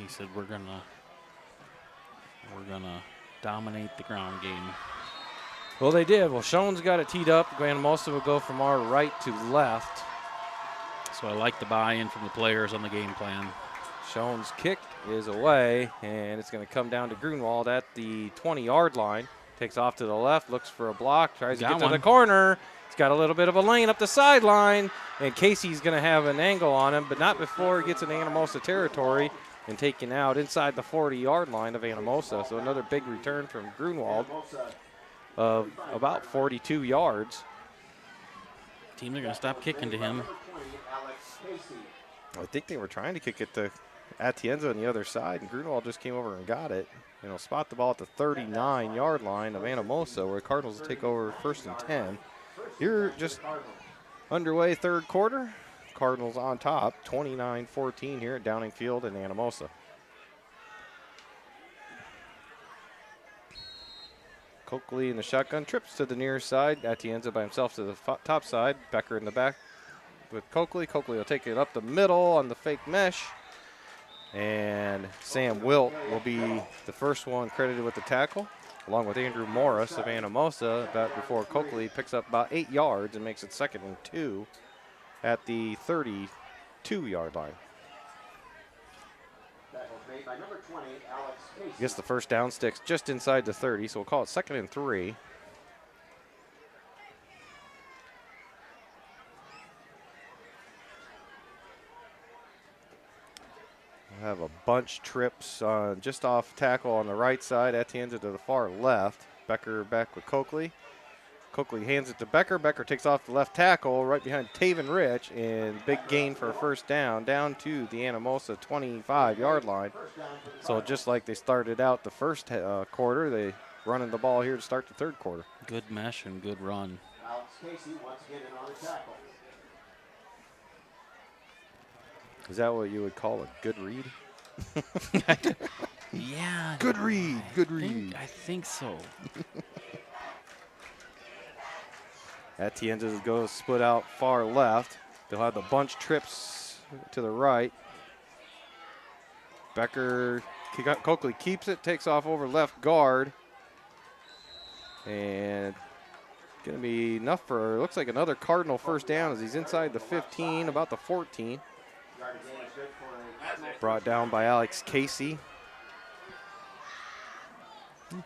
he said, we're gonna dominate the ground game. Well, they did. Well, Schoen's got it teed up. Anamosa will go from our right to left. So I like the buy-in from the players on the game plan. Schoen's kick is away, and it's going to come down to Grunwald at the 20-yard line. Takes off to the left, looks for a block, tries to get to the corner. He's got a little bit of a lane up the sideline, and Casey's going to have an angle on him, but not before he gets in Anamosa territory and taken out inside the 40-yard line of Anamosa. So another big return from Grunwald of about 42 yards. Teams are going to stop kicking to him. I think they were trying to kick it to Atienza on the other side, and Grunwald just came over and got it. And he'll spot the ball at the 39-yard line of Anamosa, where the Cardinals will take over 1st and 10. You're just underway third quarter. Cardinals on top, 29-14 here at Downing Field in Anamosa. Coakley in the shotgun, trips to the near side. Atienza by himself to the top side. Becker in the back with Coakley. Coakley will take it up the middle on the fake mesh. And Sam Wilt will be the first one credited with the tackle, along with Andrew Morris of Anamosa, about before Coakley picks up about 8 yards and makes it 2nd and 2 at the 32-yard line. I guess the first down sticks just inside the 30, so we'll call it 2nd and 3. We'll have a bunch trips just off tackle on the right side. Atienza to the far left. Becker back with Coakley. Coakley hands it to Becker. Becker takes off the left tackle right behind Taven Rich, and big gain for a first down to the Anamosa 25-yard line. So just like they started out the first quarter, they running the ball here to start the third quarter. Good mesh and good run. Alex Casey wants to get in on the tackle. Is that what you would call a good read? Yeah. Good read. Good read. I think so. Atienza goes split out far left. They'll have the bunch trips to the right. Becker, Coakley keeps it, takes off over left guard. And going to be enough for, looks like another Cardinal first down as he's inside the 15, about the 14. Brought down by Alex Casey.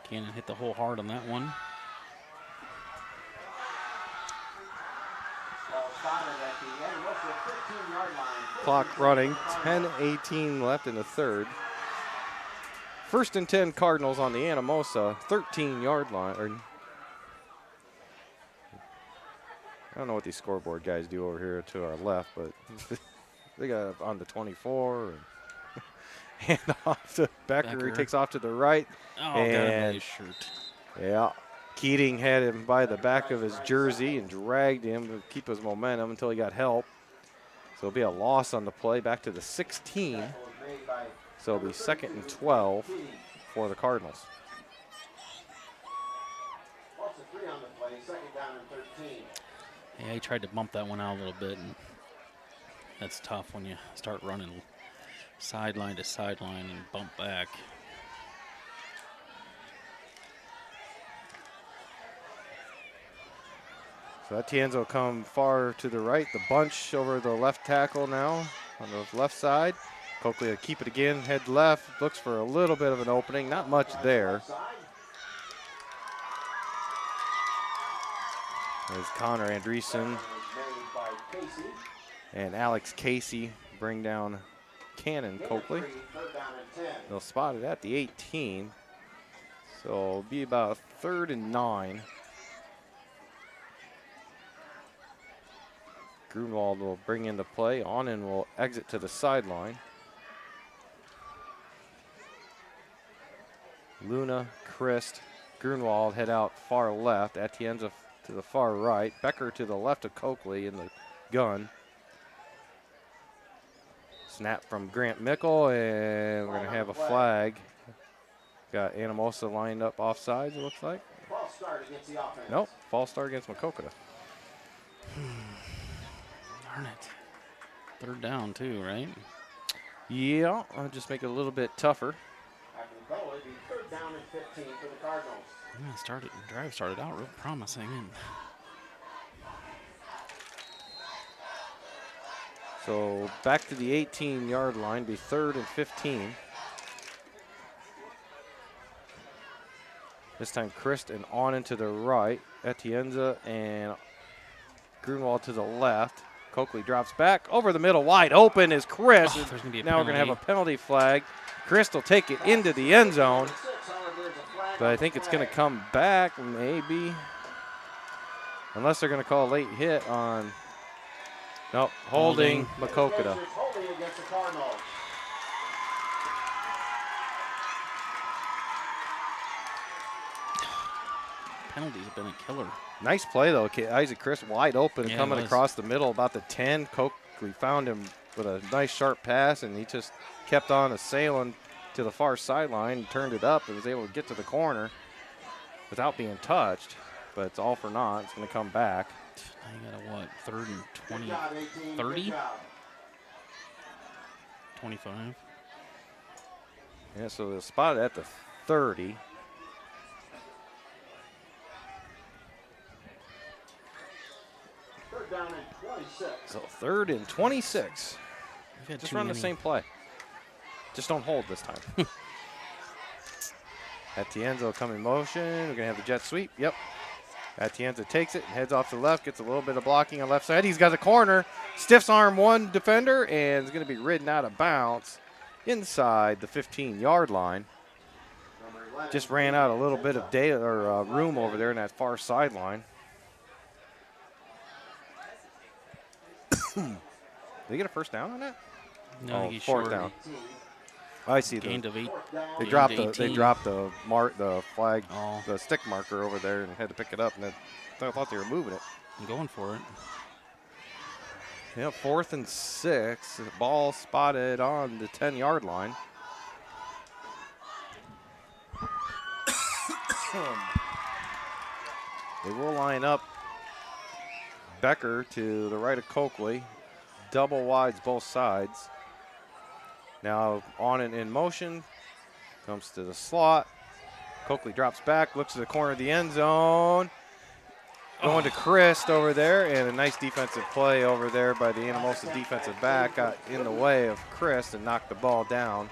Cannon hit the whole hard on that one. Clock running, 10:18 left in the third. 1st and 10 Cardinals on the Anamosa 13-yard line. I don't know what these scoreboard guys do over here to our left, but they got on the 24 and hand off to Becker. He takes off to the right. Oh, got him in his shirt. Yeah. Keating had him by the back of his jersey and dragged him to keep his momentum until he got help. So it'll be a loss on the play back to the 16. So it'll be 2nd and 12 for the Cardinals. Yeah, he tried to bump that one out a little bit, and that's tough when you start running sideline to sideline and bump back. So Atienza will come far to the right. The bunch over the left tackle now on the left side. Coakley will keep it again, head left. Looks for a little bit of an opening, not much there. As Connor Andreessen and Alex Casey bring down Cannon Coakley. They'll spot it at the 18. So it'll be about 3rd and 9. Grunwald will bring in the play. Onen will exit to the sideline. Luna, Christ, Grunwald head out far left. Atienza to the far right. Becker to the left of Coakley in the gun. Snap from Grant Mickle, and we're going to have a flag. Got Anamosa lined up offsides, it looks like. Nope, false start against Maquoketa. Darn it. 3rd down too, right? Yeah, I'll just make it a little bit tougher. After the goal, it'd be 3rd down and 15 for the Cardinals. Yeah, drive started out real promising. And So back to the 18-yard line, be 3rd and 15. This time Christ and on into the right. Atienza and Grunwald to the left. Coakley drops back over the middle, wide open is Chris. there's gonna be a Now we're going to have a penalty. penalty flag. Chris will take it into the end zone, but I think it's going to come back, maybe. Unless they're going to call a late hit on, no, holding Maquoketa. Holding against the Cardinals. Penalties have been a killer. Nice play, though. Isaac Chris wide open and Yeah, coming it was. across the middle about the 10. Coakley found him with a nice sharp pass, and he just kept on assailing to the far sideline and turned it up and was able to get to the corner without being touched. But it's all for naught. It's going to come back. Now you got a what? 3rd and 20, Good job, 18. 30? Good job. 25. Yeah, so they'll spot it at the 30. Third down and 26. So 3rd and 26. We've had Just too run the many. same play. Just don't hold this time. Atienza will come in motion. We're going to have the jet sweep. Yep. Atienza takes it and heads off to the left, gets a little bit of blocking on left side. He's got the corner, stiffs arm one defender, and is going to be ridden out of bounds inside the 15-yard line. Number 11. Just ran out a little bit of room over there in that far sideline. Did they get a first down on that? No, Oh, he's 4th short. down. I see. Gained of 8. They gained dropped to the 18. the flag, Oh. the stick marker over there, and had to pick it up. And I thought they were moving it. I'm going for it. Yeah, 4th and 6. Ball spotted on the 10-yard line. They will line up Becker to the right of Coakley. Double wides both sides. Now on and in motion. Comes to the slot. Coakley drops back, looks at the corner of the end zone. Going to Christ over there, and a nice defensive play over there by the Anamosa defensive back. Got in the way of Christ and knocked the ball down.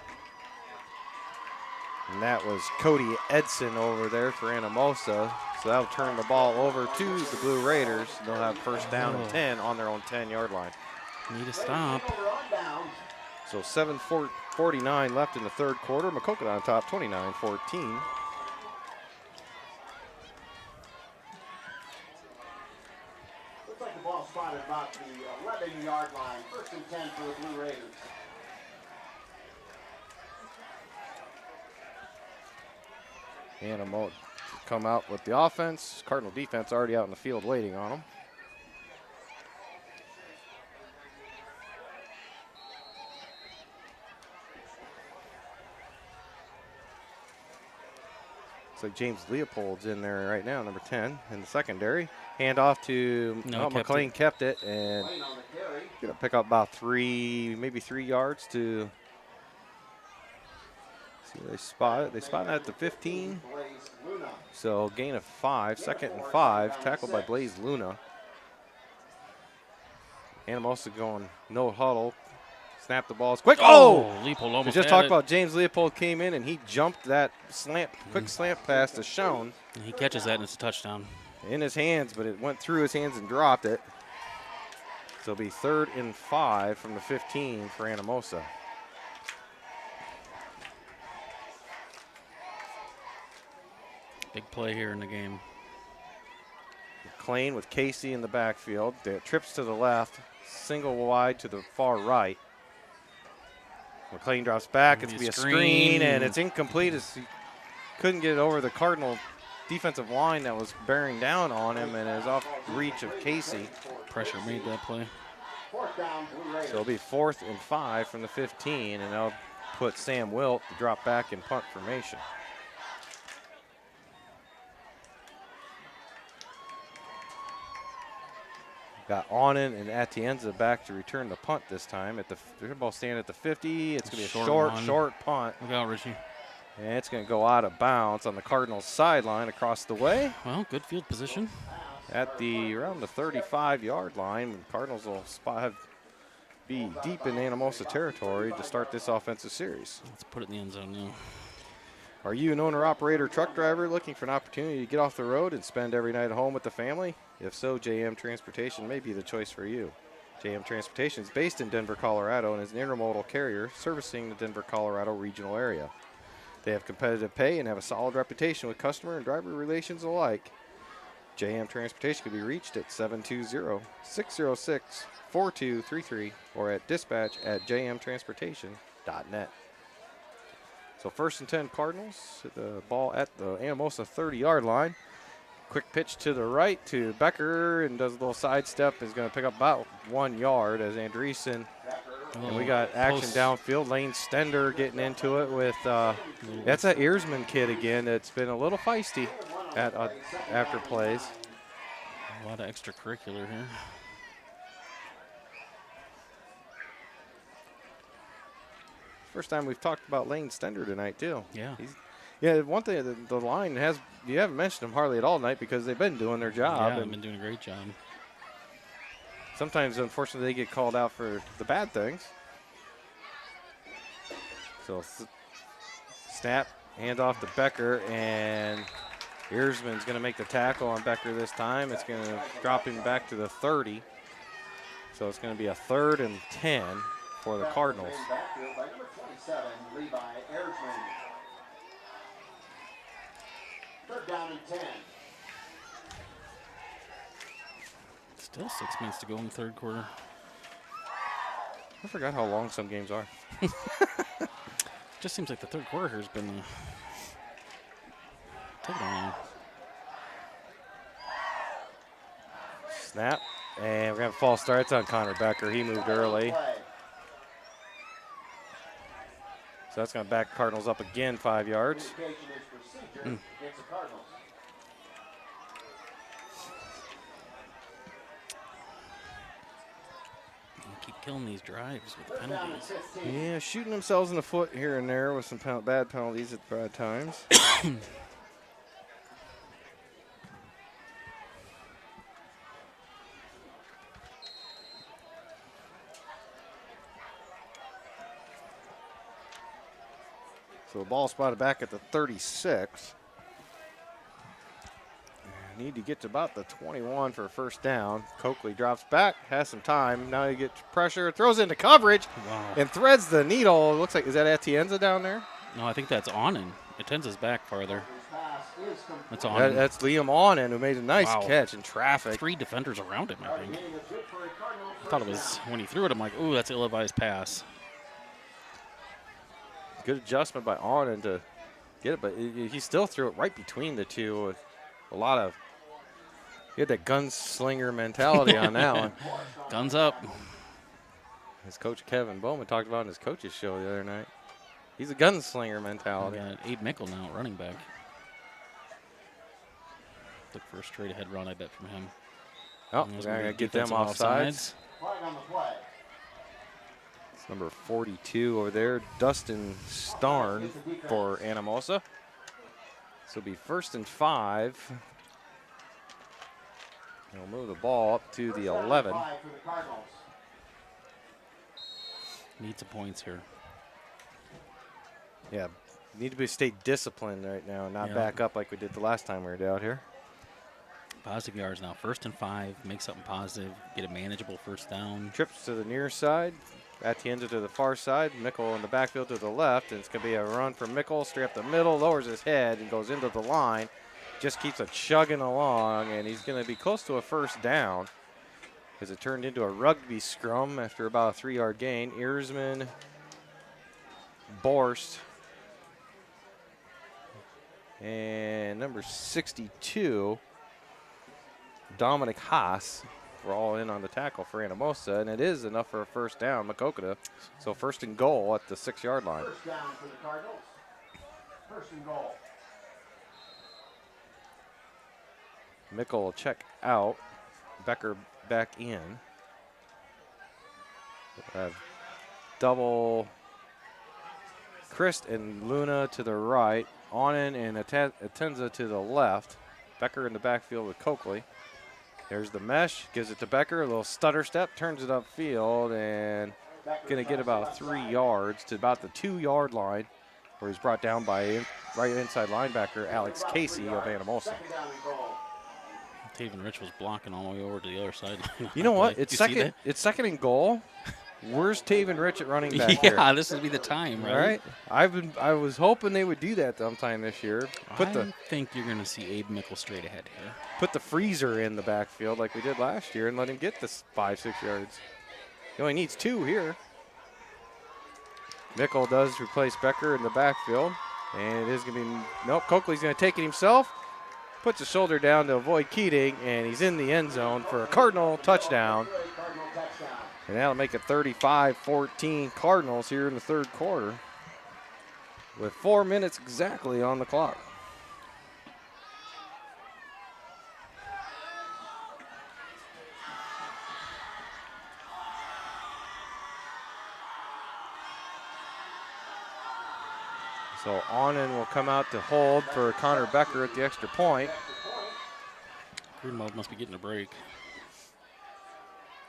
And that was Cody Edson over there for Anamosa. So that'll turn the ball over to the Blue Raiders. They'll have first down and 10 on their own 10-yard line. Need to stop. Over on down. So 7:49 left in the 3rd quarter. Maquoketa on top, 29-14. Looks like the ball spotted about the 11-yard line. 1st and 10 for the Blue Raiders. Anamosa come out with the offense. Cardinal defense already out in the field waiting on them. Looks like James Leopold's in there right now, number 10 in the secondary. Handoff to McLean kept it, and Lane on the carry. gonna pick up about 3 yards to see they spot it. They spot it at the 15. Blaze Luna. So gain of 5, 2nd and 5, tackled by Blaze Luna. Anamosa going no huddle. Snap the ball. Quick. Oh! Leopold We almost just had talked it. about James Leopold came in and he jumped that quick slant pass to Schoen He catches that and it's a touchdown. in his hands, but it went through his hands and dropped it. So it'll be 3rd and 5 from the 15 for Anamosa. Big play here in the game. McLean with Casey in the backfield. The trips to the left, single wide to the far right. McLean drops back. It's going to be a screen, and it's incomplete as he couldn't get it over the Cardinal defensive line that was bearing down on him and is off reach of Casey. Pressure made that play. 4th down, Blue Raiders. So it'll be 4th and 5 from the 15, and they'll put Sam Wilt to drop back in punt formation. Got Onen and Atienza back to return the punt this time. They're both standing at the 50. It's going to be a short punt. Look out, Richie. And it's going to go out of bounds on the Cardinals sideline across the way. Well, good field position. At around the 35-yard line, the Cardinals will be deep in Anamosa territory to start this offensive series. Let's put it in the end zone now. Are you an owner-operator truck driver looking for an opportunity to get off the road and spend every night at home with the family? If so, JM Transportation may be the choice for you. JM Transportation is based in Denver, Colorado, and is an intermodal carrier servicing the Denver, Colorado regional area. They have competitive pay and have a solid reputation with customer and driver relations alike. JM Transportation can be reached at 720-606-4233 or at dispatch@jmtransportation.net. So 1st and 10 Cardinals. Hit the ball at the Anamosa 30-yard line. Quick pitch to the right to Becker and does a little sidestep. Is going to pick up about 1 yard as Andreessen. And we got action downfield. Lane Stender getting into it with that's that Earsman kid again that's been a little feisty after plays. A lot of extracurricular here. First time we've talked about Lane Stender tonight, too. Yeah. One thing, the line you haven't mentioned him hardly at all tonight because they've been doing their job. Yeah, they've been doing a great job. Sometimes, unfortunately, they get called out for the bad things. So, snap, handoff to Becker, and Earsman's going to make the tackle on Becker this time. It's going to drop him back to the 30. So, it's going to be a 3rd and 10 for the Cardinals. Third down and 10. Still 6 minutes to go in the third quarter. I forgot how long some games are. Just seems like the third quarter here has been taking long. Snap, and we're going to have a false start. It's on Connor Becker. He moved early. So that's going to back Cardinals up again 5 yards. Keep killing these drives with penalties. Yeah, shooting themselves in the foot here and there with some bad penalties at bad times. So the ball spotted back at the 36. Need to get to about the 21 for a first down. Coakley drops back, has some time. Now he gets pressure, throws into coverage, and threads the needle. It looks like, is that Atienza down there? No, I think that's Onen. Atienza's back farther. That's Onen. That's Liam Onen, who made a nice catch in traffic. 3 defenders around him, I think. I thought it was, when he threw it, I'm like, ooh, that's an ill-advised pass. Good adjustment by Onen to get it, but he still threw it right between the two with a lot of. He had that gunslinger mentality on that one. Guns up. As Coach Kevin Bowman talked about in his coach's show the other night. He's a gunslinger mentality. We got Abe Mickle now at running back. Look for a straight ahead run, I bet, from him. Oh, we're going to get them offsides. It's number 42 over there, Dustin Starn for Anamosa. So it'll be 1st and 5. He'll move the ball up to the 11. Need some points here. Yeah, need to stay disciplined right now and not back up like we did the last time we were out here. Positive yards now. 1st and 5. Make something positive. Get a manageable first down. Trips to the near side. Atienza to the far side. Mickle in the backfield to the left. And it's going to be a run for Mickle. Straight up the middle. Lowers his head and goes into the line. Just keeps chugging along. And he's going to be close to a first down because it turned into a rugby scrum after about a 3-yard gain. Earsman, Borst, and number 62, Dominic Haas, were all in on the tackle for Anamosa, and it is enough for a first down, Maquoketa. So 1st and goal at the 6-yard line. First down for the Cardinals. 1st and goal. Mickle will check out. Becker back in. Have double Christ and Luna to the right. Onen and Atenza to the left. Becker in the backfield with Coakley. There's the mesh. Gives it to Becker. A little stutter step. Turns it upfield and going to get about 3 yards to about the 2-yard line, where he's brought down by right inside linebacker Alex Casey of Anamosa. Taven Rich was blocking all the way over to the other side. You know what? It's second. It's second and goal. Where's Taven Rich at running back here? Yeah, this would be the time, right? I was hoping they would do that sometime this year. I think you're going to see Abe Mickle straight ahead here. Put the freezer in the backfield like we did last year and let him get this 5-6 yards. He only needs 2 here. Mickle does replace Becker in the backfield. And it is going to be, nope, Coakley's going to take it himself. Puts his shoulder down to avoid Keating, and he's in the end zone for a Cardinal touchdown. And that'll make it 35-14 Cardinals here in the third quarter with 4 minutes exactly on the clock. So Onen will come out to hold for Connor Becker at the extra point. Greenwald must be getting a break.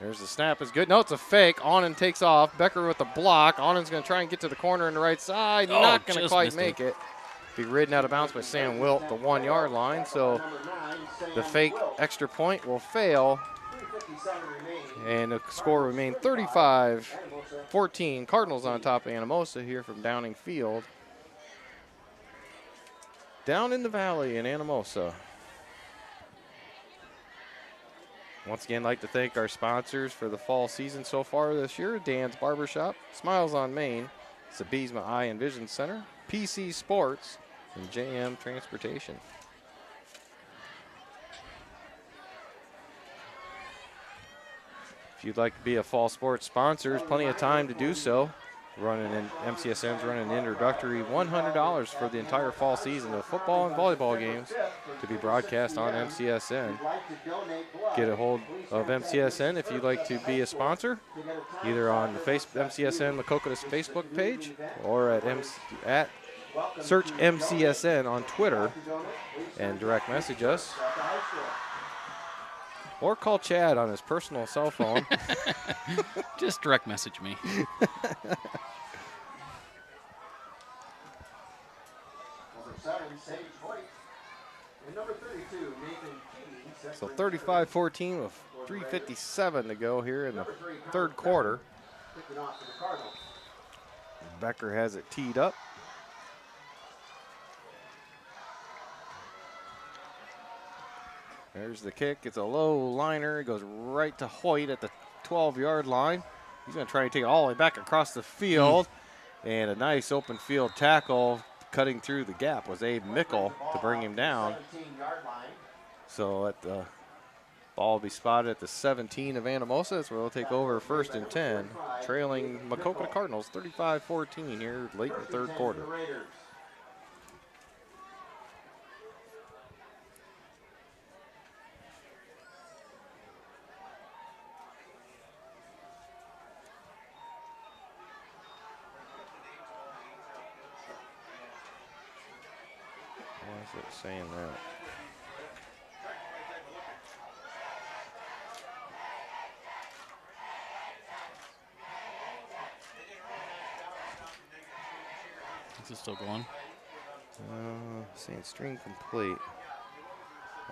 There's the snap. Is good. No, it's a fake. Onen takes off. Becker with the block. Onen's going to try and get to the corner on the right side. Not going to quite make it. Be ridden out of bounds by Sam Wilt, the 1-yard line. So the fake extra point will fail. And the score remains 35-14. Cardinals on top of Anamosa here from Downing Field. Down in the valley in Anamosa. Once again, I'd like to thank our sponsors for the fall season so far this year. Dan's Barbershop, Smiles on Main, Sabizma Eye and Vision Center, PC Sports, and JM Transportation. If you'd like to be a fall sports sponsor, there's plenty of time to do so. MCSN's running an introductory $100 for the entire fall season of football and volleyball games to be broadcast on MCSN. Get a hold of MCSN if you'd like to be a sponsor, either on the MCSN Maquoketa's Facebook page or at search MCSN on Twitter and direct message us. Or call Chad on his personal cell phone. Just direct message me. So 35-14 with 3:57 to go here in the third quarter. Becker has it teed up. There's the kick. It's a low liner. It goes right to Hoyt at the 12-yard line. He's going to try and take it all the way back across the field. And a nice open field tackle cutting through the gap was Abe Mickle to bring him down. So at the ball will be spotted at the 17 of Anamosa. That's where they'll take over first and 10, trailing Maquoketa Cardinals 35-14 here late in the third quarter. Why is it saying that? Is it still going? Saying stream complete.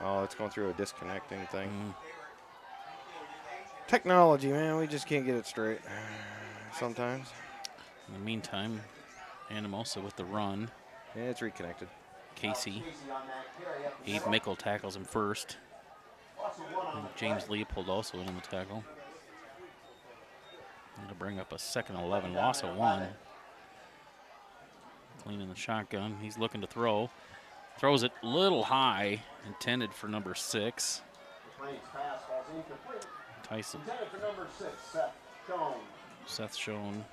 Oh, it's going through a disconnecting thing. Technology, man, we just can't get it straight sometimes. In the meantime, Anamosa with the run. Yeah, it's reconnected. Casey. Abe Mickle tackles him first. And James Leopold also in the tackle. Going to bring up a 2nd and 11. Loss of 1. Cleaning the shotgun. He's looking to throw. Throws it a little high. Intended for number 6. Tyson. Seth Schoen.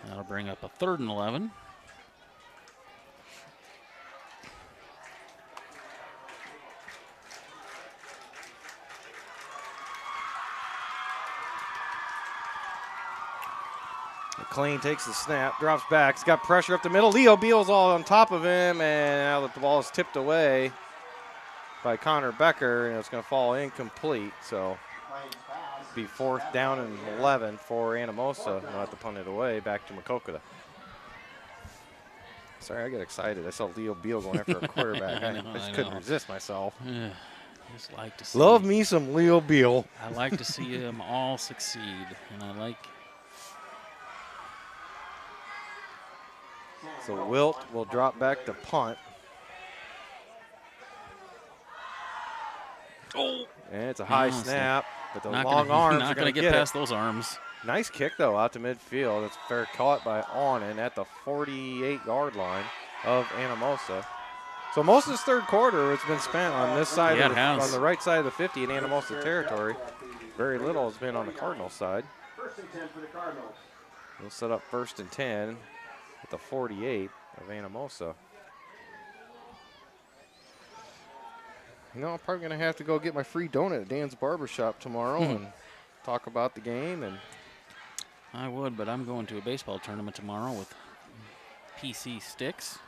That'll bring up a 3rd and 11. McLean takes the snap, drops back. He's got pressure up the middle. Leo Beal's all on top of him, and now that the ball is tipped away by Connor Becker, and it's going to fall incomplete. So be 4th down and 11 for Anamosa. They'll have to punt it away back to Maquoketa. Sorry, I get excited. I saw Leo Beal going after a quarterback. I just couldn't resist myself. Yeah, just like to see. Love me some Leo Beal. I like to see them all succeed, and I like. So Wilt will drop back to punt. Oh, And it's a high snap, but the not long gonna, arms not are going to get get past it. those arms. Nice kick, though, out to midfield. It's fair caught by Arnon at the 48-yard line of Anamosa. So most of this third quarter has been spent on this side, on the right side of the 50 in Anamosa territory. Very little has been on the Cardinals side. 1st and 10 for the Cardinals. We'll set up 1st and 10 at the 48 of Anamosa. You know, I'm probably going to have to go get my free donut at Dan's Barbershop tomorrow and talk about the game. And I would, but I'm going to a baseball tournament tomorrow with PC Sticks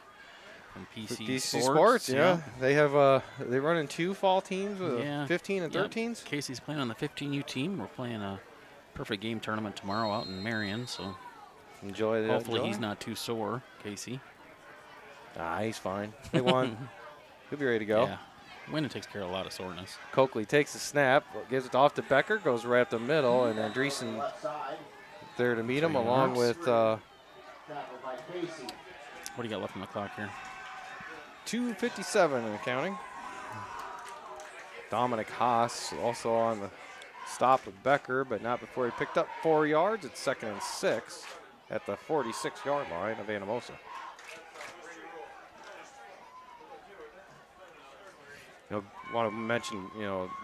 from PC Sports. Yeah. They have they run in 2 fall teams with 15 and 13s. Casey's playing on the 15U team. We're playing a perfect game tournament tomorrow out in Marion, so enjoy that. Hopefully he's not too sore, Casey. Nah, he's fine. They won. He'll be ready to go. Yeah. Winning takes care of a lot of soreness. Coakley takes the snap, gives it off to Becker, goes right up the middle, and then Dreesen there to meet him, along with what do you got left on the clock here? 2:57 in counting. Dominic Haas also on the stop of Becker, but not before he picked up 4 yards. It's 2nd and 6 at the 46-yard line of Anamosa. Want to mention,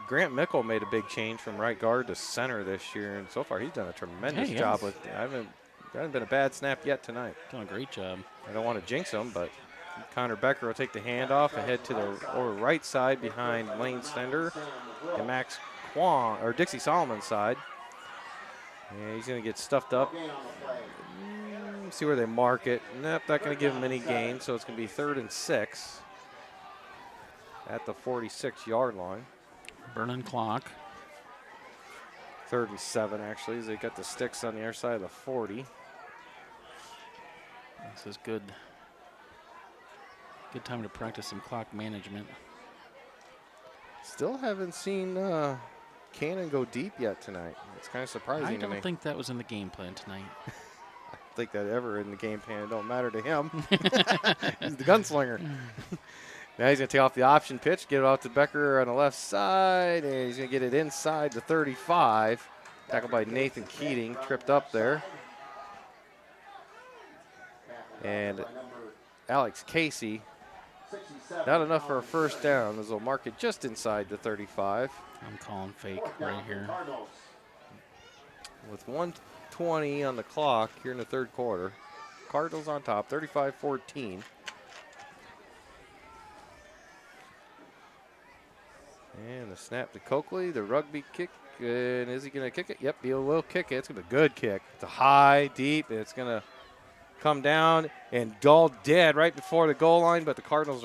Grant Mickle made a big change from right guard to center this year, and so far he's done a tremendous job with it. Hasn't been a bad snap yet tonight. Done a great job. I don't want to jinx him, but Connor Becker will take the handoff and head to the right side behind Lane Stender and Max Kwong, or Dixie Solomon's side. And he's going to get stuffed up. See where they mark it. Nope, not going to give him any gain, so it's going to be 3rd and 6. At the 46-yard line. Burning clock. 3rd and 7, actually, as they got the sticks on the other side of the 40. This is good. Good time to practice some clock management. Still haven't seen Cannon go deep yet tonight. It's kind of surprising to me. I don't think that was in the game plan tonight. I don't think that ever in the game plan. It don't matter to him. He's the gunslinger. Now he's going to take off the option pitch, get it off to Becker on the left side, and he's going to get it inside the 35. Tackled by Nathan Keating, tripped up there. And Alex Casey, not enough for a 1st down, as they'll mark it just inside the 35. I'm calling fake right here. With 1:20 on the clock here in the 3rd quarter. Cardinals on top, 35-14. And the snap to Coakley, the rugby kick, and is he going to kick it? Yep, he will kick it. It's going to be a good kick. It's a high, deep, and it's going to come down and dull dead right before the goal line, but the Cardinals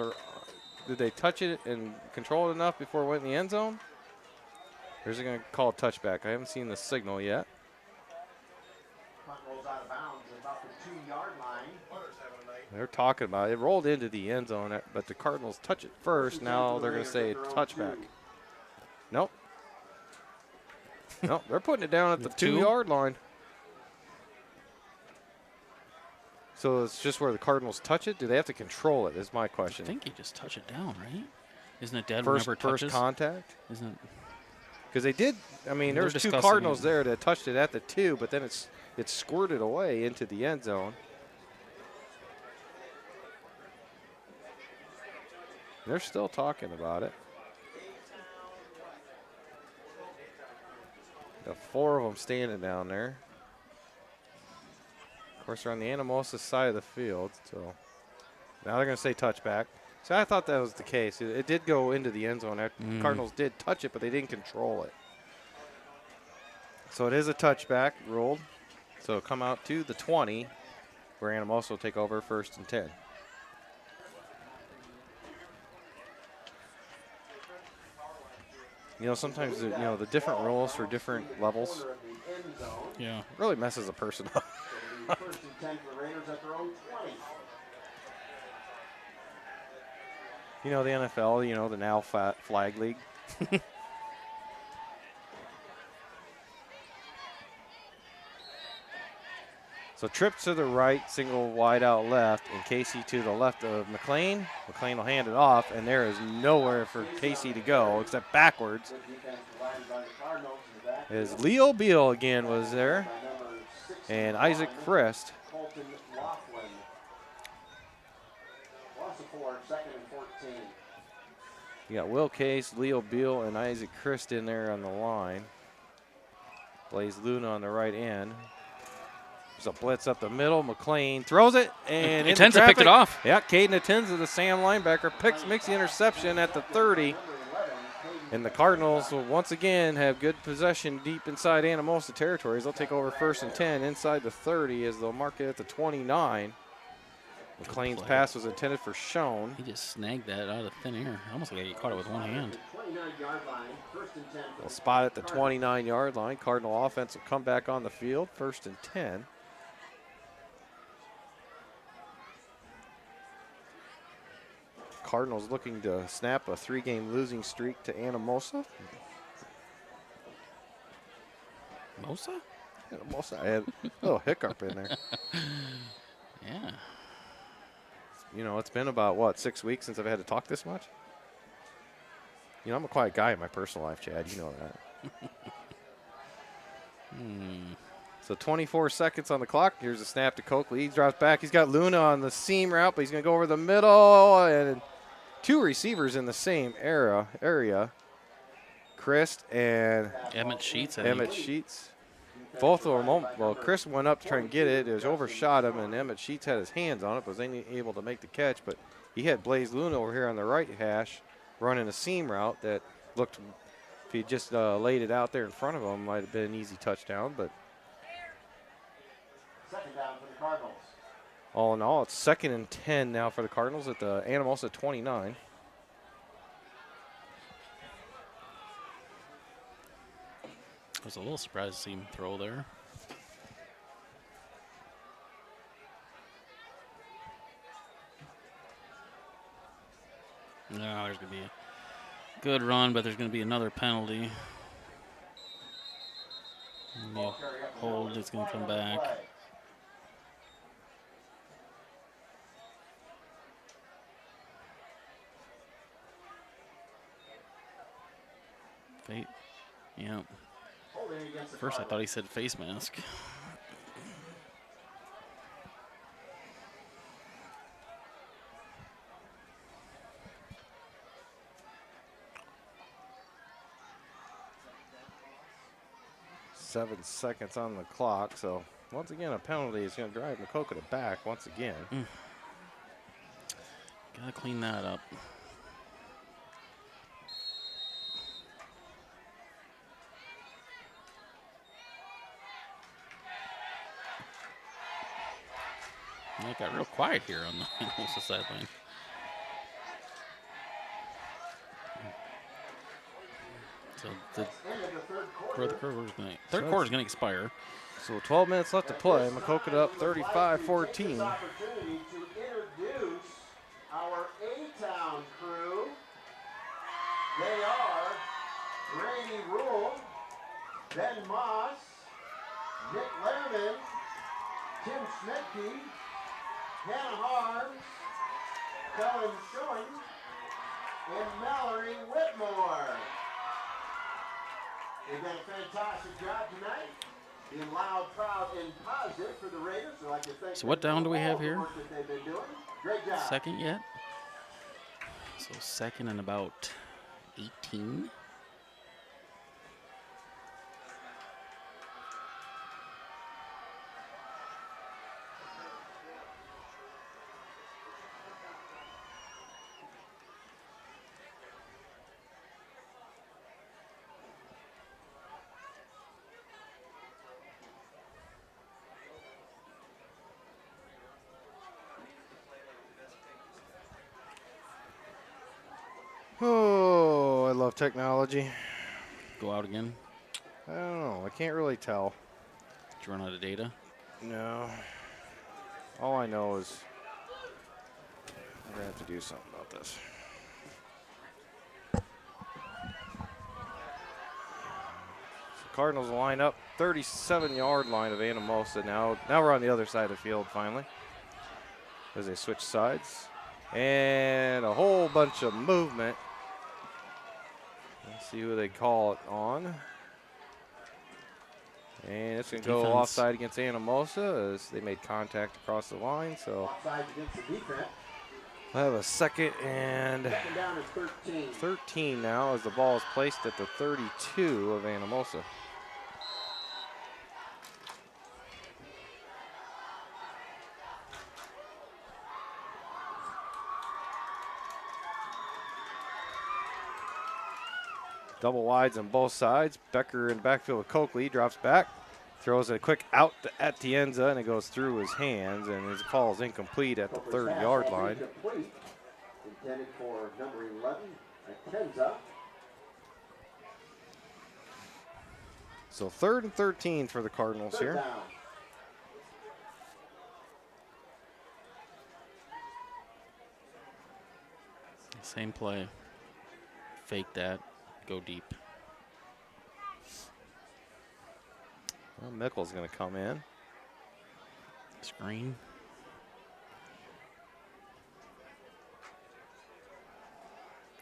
did they touch it and control it enough before it went in the end zone? Or is it going to call a touchback? I haven't seen the signal yet. Rolls out of bounds at about the 2-yard line. They're talking about it. It rolled into the end zone, but the Cardinals touch it first. Now they're going to say touchback. Nope. Nope, they're putting it down at the 2-yard line. So it's just where the Cardinals touch it? Do they have to control it, is my question. I think you just touch it down, right? Isn't it dead First whenever it touches? contact? Isn't it? Because they did, there was 2 Cardinals there that touched it at the 2, but then it squirted away into the end zone. They're still talking about it. Got 4 of them standing down there. Of course, they're on the Anamosa side of the field, so now they're going to say touchback. So I thought that was the case. It did go into the end zone. Cardinals did touch it, but they didn't control it. So it is a touchback ruled. So come out to the 20, where Anamosa will take over 1st and 10. You know, sometimes the different rules for different levels. Yeah. Really messes a person up. 1st and 10 for the Raiders at their own 20. You know, the NFL, the now flag league. So trip to the right, single wide out left, and Casey to the left of McLean. McLean will hand it off, and there is nowhere for Casey to go except backwards. As Leo Beal again was there, and Isaac Christ. You got Will Case, Leo Beal, and Isaac Christ in there on the line. Blaze Luna on the right end. There's a blitz up the middle. McLean throws it, and Atenza picked it off. Yeah, Caden Atenza, the Sam linebacker, makes the interception at the 30. And the Cardinals will once again have good possession deep inside Anamosa territories. They'll take over 1st and 10 inside the 30 as they'll mark it at the 29. McLean's pass was intended for Schoen. He just snagged that out of thin air. Almost like he caught it with one hand. They'll spot at the 29-yard line. Cardinal offense will come back on the field. 1st and 10. Cardinals looking to snap a 3-game losing streak to Anamosa. Mosa? Anamosa. I had a little hiccup in there. Yeah. You know, it's been about, 6 weeks since I've had to talk this much? You know, I'm a quiet guy in my personal life, Chad. You know that. So 24 seconds on the clock. Here's a snap to Coakley. He drops back. He's got Luna on the seam route, but he's going to go over the middle. And 2 receivers in the same area. Christ and Emmett Sheets. Sheets. Both of them, well, Chris went up to try and get it. It was overshot him, and Emmett Sheets had his hands on it, but was able to make the catch. But he had Blaze Luna over here on the right hash running a seam route that looked, if he just laid it out there in front of him, might have been an easy touchdown. But 2nd down for the Cardinals. All in all, it's 2nd and 10 now for the Cardinals at the Anamosa 29. I was a little surprised to see him throw there. No, there's going to be a good run, but there's going to be another penalty. And the hold is going to come back. Yeah. First I thought he said face mask. Seven seconds on the clock, so once again a penalty is going to drive Maquoketa back once again. Gotta clean that up. It got real quiet here on the Anamosa sideline. So the third quarter is going to expire. So 12 minutes left to play. Maquoketa up 35-14. Opportunity to introduce our A-Town crew. They are Brady Rule, Ben Moss, Nick Lehrman, Tim Schmidtke, Hannah Harms, Kellen Schoen, and Mallory Whitmore. They've done a fantastic job tonight. Being loud, proud, and positive for the Raiders. So, like to thank So what down do we have here? they've been doing. Great job. Second yet? So second and about 18. Oh, I love technology. Go out again. I don't know. I can't really tell. Did you run out of data? No. All I know is I'm going to have to do something about this. So Cardinals line up 37-yard line of Anamosa now. Now we're on the other side of the field finally as they switch sides. And a whole bunch of movement. Let's see who they call it on. And it's going to go offside against Anamosa as they made contact across the line. So Offside against the defense. I have a second and Second down is 13. 13 now as the ball is placed at the 32 of Anamosa. Double wides on both sides. Becker in the backfield with Coakley. Drops back. Throws a quick out to Atienza, and it goes through his hands, and his call is incomplete at the 30-yard line. Intended for number 11, Atienza. So 3rd and 13 for the Cardinals Third here. down. Same play. Fake that. Go deep. Well, Mickle's going to come in. Screen.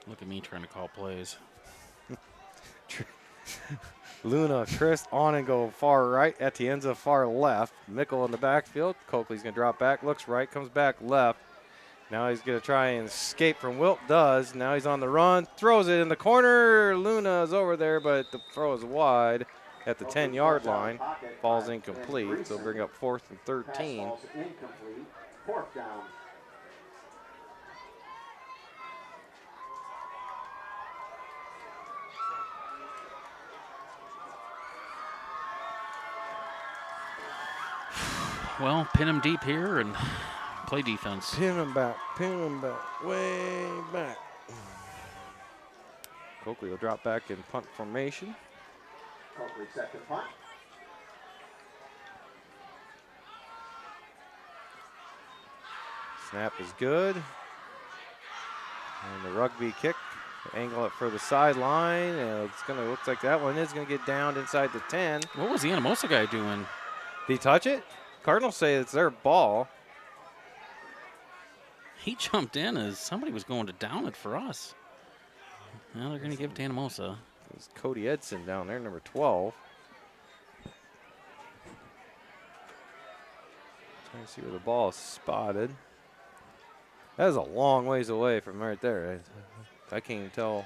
Look at me trying to call plays. Luna, Chris on and go far right. Atienza far left. Mickle in the backfield. Coakley's going to drop back. Looks right. Comes back left. Now he's going to try and escape from Wilt. Does. Now he's on the run. Throws it in the corner. Luna's over there, but the throw is wide at the 10-yard line. Falls incomplete. So bring up 4th and 13. Pass ball's incomplete. 4th down. Well, pin him deep here and play defense. Pin him back, way back. Coakley will drop back in punt formation. Coakley set to punt. Snap is good. And the rugby kick. Angle it for the sideline. And it's going to look like that one is going to get downed inside the 10. What was the Anamosa guy doing? Did he touch it? Cardinals say it's their ball. He jumped in as somebody was going to down it for us. Now they're going to give it to Anamosa. It's Cody Edson down there, number 12. Trying to see where the ball is spotted. That is a long ways away from right there. I can't even tell.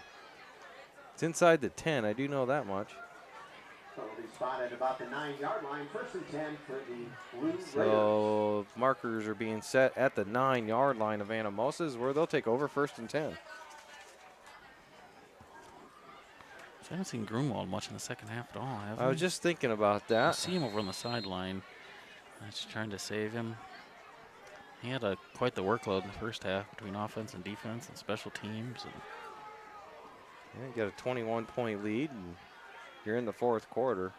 It's inside the 10. I do know that much. So it'll be spotted about the 9-yard line. 1st and 10 for the Blue Raiders. So markers are being set at the 9-yard line of Anamosa, where they'll take over 1st and 10. I haven't seen Grunwald much in the second half at all, have I was just thinking about that. I see him over on the sideline. I was just trying to save him. He had quite the workload in the first half between offense and defense and special teams. And Yeah, you got a 21-point lead, and you're in the 4th quarter.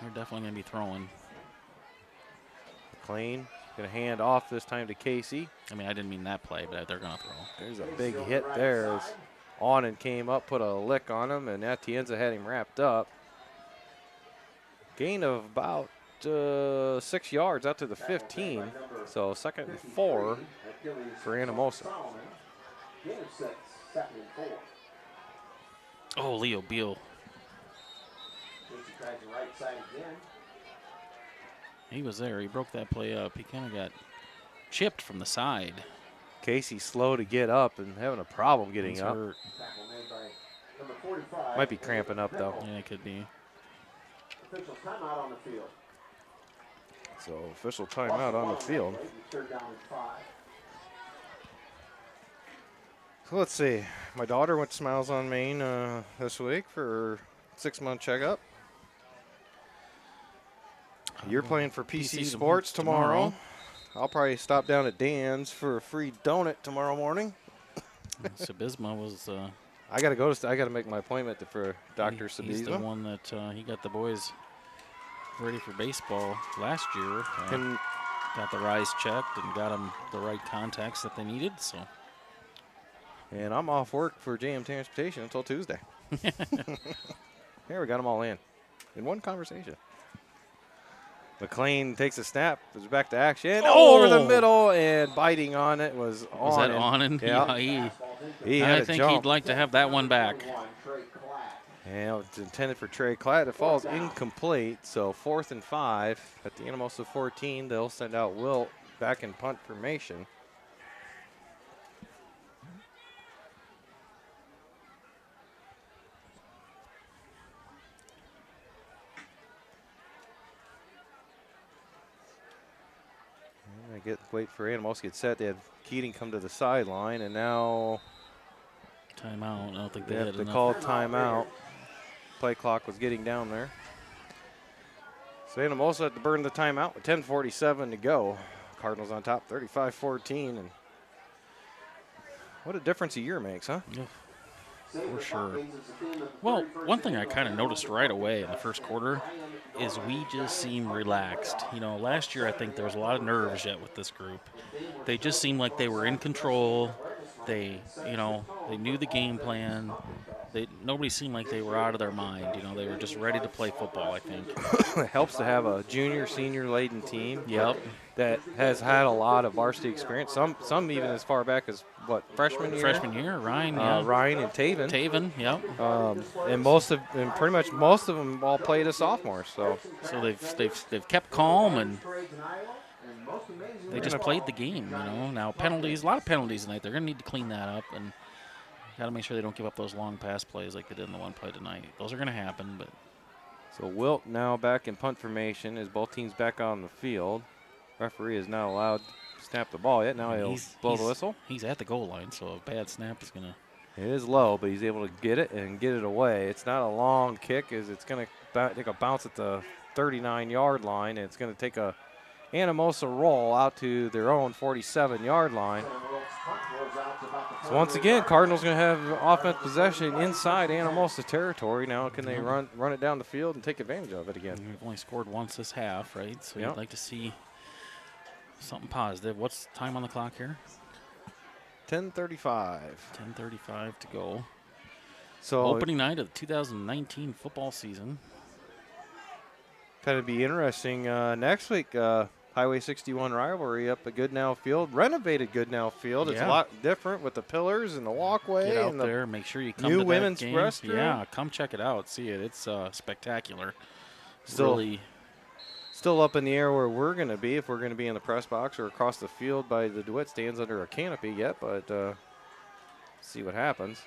they're definitely going to be throwing. McLean going to hand off this time to Casey. I mean, I didn't mean that play, but they're going to throw. There's a big hit there. As Onan came up, put a lick on him, and Atienza had him wrapped up. Gain of about 6 yards out to the 15. So 2nd and 4 for Anamosa. Oh, Leo Beal. He was there. He broke that play up. He kind of got chipped from the side. Casey slow to get up and having a problem getting He's up. hurt. Might be cramping up, though. Yeah, it could be. Official timeout on the field. So official timeout on the field. Third down and 5. So let's see. My daughter went to Smiles on Main this week for her 6-month checkup. You're playing for PC Sports tomorrow. I'll probably stop down at Dan's for a free donut tomorrow morning. Sabisma was. I gotta make my appointment for Dr. He's the Sabisma. one that he got the boys ready for baseball last year. And got the rise checked and got them the right contacts that they needed. So. And I'm off work for JM Transportation until Tuesday. Here, we got them all in one conversation. McLean takes a snap, is back to action. Oh! Over the middle, and biting on it was on. Was that on? And yeah, he I had think jump. he'd like to have that one back. And it's intended for Trey Klatt. It falls incomplete, so 4th and 5 at the Anamosa 14. They'll send out Wilt back in punt formation. Wait for Anamosa to get set. They had Keating come to the sideline, and now timeout. I don't think they had they enough. called timeout. Play clock was getting down there. So Anamosa had to burn the timeout with 10:47 to go. Cardinals on top, 35-14, and what a difference a year makes, huh? Yeah, for sure. Well, one thing I kind of noticed right away in the first quarter is we just seem relaxed. You know, last year I think there was a lot of nerves yet with this group. They just seemed like they were in control. They knew the game plan. Nobody seemed like they were out of their mind. You know, they were just ready to play football, I think. It helps to have a junior, senior laden team. Yep. That has had a lot of varsity experience. Some even as far back as freshman year. Freshman year, Ryan. Yeah. Ryan and Taven. Taven, yep. And pretty much most of them all played as sophomores. So they've kept calm and they just played the game. You know, now penalties, a lot of penalties tonight. They're gonna need to clean that up and got to make sure they don't give up those long pass plays like they did in the one play tonight. Those are gonna happen, but. So Wilt now back in punt formation as both teams back on the field. Referee is not allowed to snap the ball yet. Now he'll blow the whistle. He's at the goal line, so a bad snap is going to. It is low, but he's able to get it and get it away. It's not a long kick, as it's going to take a bounce at the 39-yard line, and it's going to take a Anamosa roll out to their own 47-yard line. So once again, Cardinals going to have offense possession inside Anamosa territory. Now can they run it down the field and take advantage of it again? We've only scored once this half, right? So yep. You'd like to see something positive. What's the time on the clock here? 10:35. 10:35 to go. So opening night of the 2019 football season. Kind of be interesting next week. Highway 61 rivalry up at Goodnow Field, renovated Goodnow Field. It's a lot different with the pillars and the walkway. Get out and there. Make sure you come new to women's that game. restroom. Yeah, come check it out. See it. It's spectacular. Still up in the air where we're going to be, if we're going to be in the press box or across the field by the DeWitt stands under a canopy yet, but see what happens.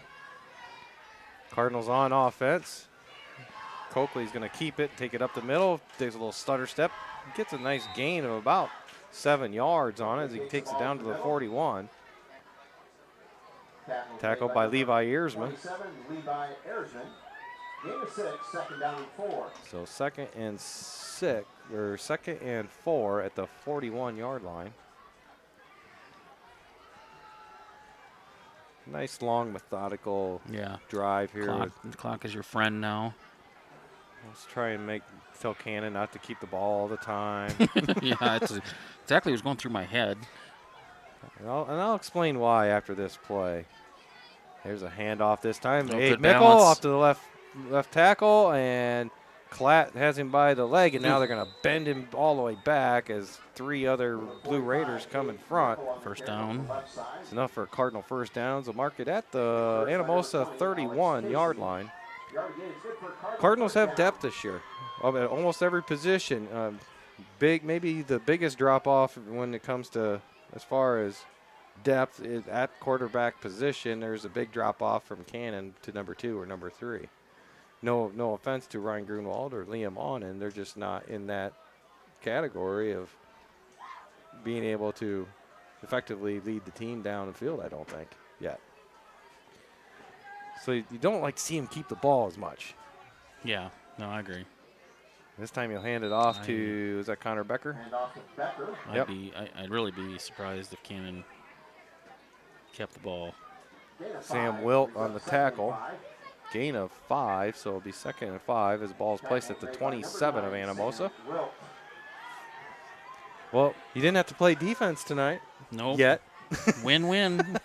Cardinals on offense. Coakley's going to keep it, take it up the middle, takes a little stutter step, gets a nice gain of about 7 yards on it as he takes it down to the 41. Tackled by Levi Earsman. So second and 4 at the 41-yard line. Nice long methodical drive here. The clock is your friend now. Let's try and tell Cannon not to keep the ball all the time. Yeah, it's exactly what was going through my head. And I'll explain why after this play. There's a handoff this time. Good Mickle balance. off to the left tackle, and Klatt has him by the leg, and now they're going to bend him all the way back as 3 other Blue Raiders come in front. First down. It's enough for a Cardinal first down. So mark it at the Anamosa 31-yard line. Cardinals have depth this year at almost every position. Maybe the biggest drop-off when it comes to as far as depth is at quarterback position. There's a big drop-off from Cannon to number 2 or number 3. No offense to Ryan Grunwald or Liam Onan. They're just not in that category of being able to effectively lead the team down the field, I don't think, yet. So you don't like to see him keep the ball as much. Yeah, no, I agree. This time you'll hand it off to, is that Connor Becker? And off to Becker. I'd really be surprised if Cannon kept the ball. Sam Wilt on the tackle. Gain of 5, so it'll be 2nd and 5 as the ball is placed at the 27 of Anamosa. Well, you didn't have to play defense tonight. Nope. Yet. Win-win.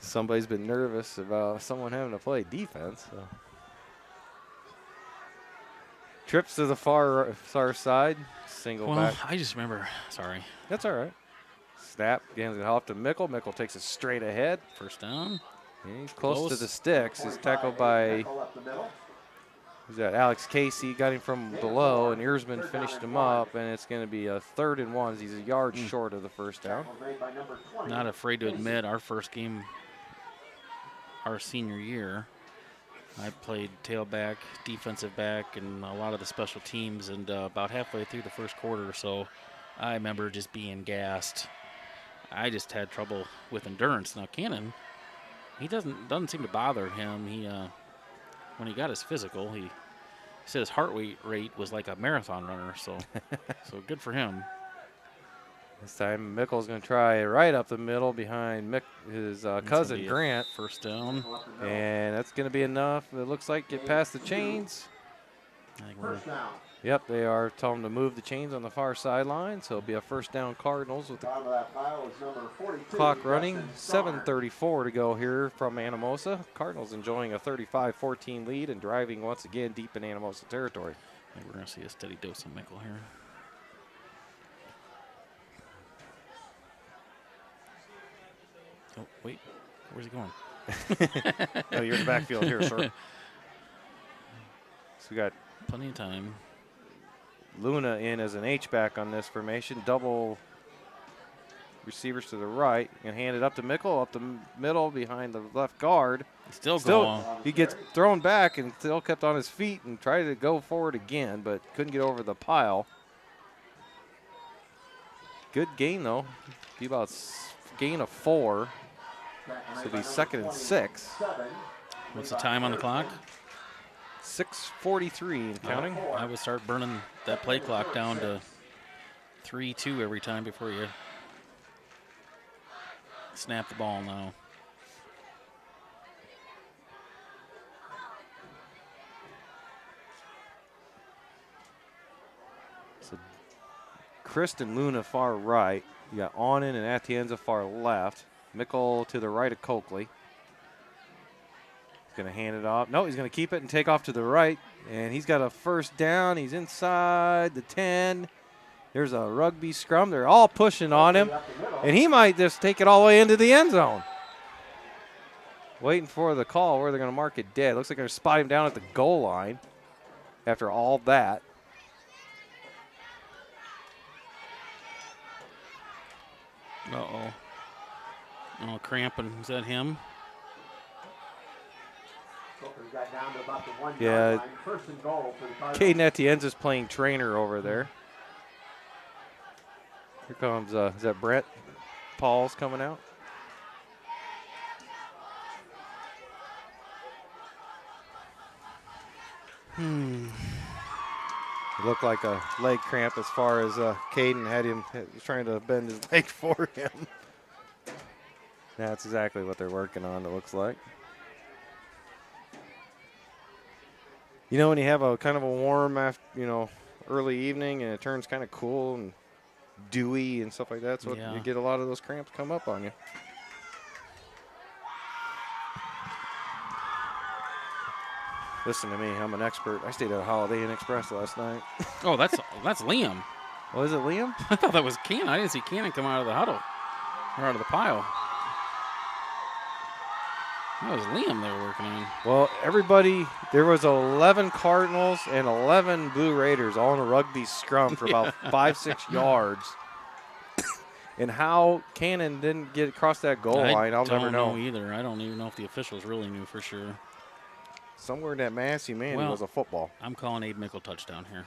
Somebody's been nervous about someone having to play defense. So. Trips to the far side. Single back. I just remember. Sorry. That's all right. Snap. Hands it off to Mickle. Mickle takes it straight ahead. First down. And he's close to the sticks. He's tackled by, who's that? Alex Casey. Got him from below, and Earsman finished him up, and it's going to be a 3rd and 1. He's a yard short of the first down. Not afraid to admit, our first game, our senior year, I played tailback, defensive back, and a lot of the special teams, and about halfway through the first quarter or so, I remember just being gassed. I just had trouble with endurance. Now Cannon, he doesn't seem to bother him. He when he got his physical, he said his heart rate was like a marathon runner. So good for him. This time Mickle's going to try right up the middle behind his cousin Grant. First down. And that's going to be enough. It looks like get past the chains. First down. Yep, they are telling him to move the chains on the far sideline, so it'll be a first down Cardinals with the clock running. 7:34 to go here from Anamosa. Cardinals enjoying a 35-14 lead and driving once again deep in Anamosa territory. I think we're going to see a steady dose of Mickle here. Oh, wait. Where's he going? No, you're in the backfield here, sir. So we got plenty of time. Luna in as an H-back on this formation. Double receivers to the right. And hand it up to Mickle, up the middle behind the left guard. Still going. He gets thrown back and still kept on his feet and tried to go forward again, but couldn't get over the pile. Good gain, though. Be about gain of 4. So it'll be 2nd and 6. What's the time on the clock? 6:43 and counting. I would start burning that play clock down to 3-2 every time before you snap the ball now. So Kristen Luna far right. You got Onan and Atienza far left. Mickle to the right of Coakley. He's going to hand it off. No, he's going to keep it and take off to the right. And he's got a first down. He's inside the 10. There's a rugby scrum. They're all pushing on him. And he might just take it all the way into the end zone. Waiting for the call where they're going to mark it dead. Looks like they're going to spot him down at the goal line after all that. Uh-oh. Oh, cramping. Is that him? Yeah. Caden Etienne's playing trainer over there. Here comes, is that Brett Paul's coming out? It looked like a leg cramp as far as Caden had him trying to bend his leg for him. That's exactly what they're working on, it looks like. You know, when you have a kind of a warm, early evening and it turns kind of cool and dewy and stuff like that, so you get a lot of those cramps come up on you. Listen to me, I'm an expert. I stayed at a Holiday Inn Express last night. Oh, that's Liam. Oh, is it Liam? I thought that was Cannon. I didn't see Cannon come out of the huddle or out of the pile. That was Liam they were working on. Well, everybody, there was 11 Cardinals and 11 Blue Raiders all in a rugby scrum for about 5-6 yards. And how Cannon didn't get across that goal line, I'll never know. I don't know either. I don't even know if the officials really knew for sure. Somewhere in that Massey man was a football. I'm calling Abe Mickle touchdown here.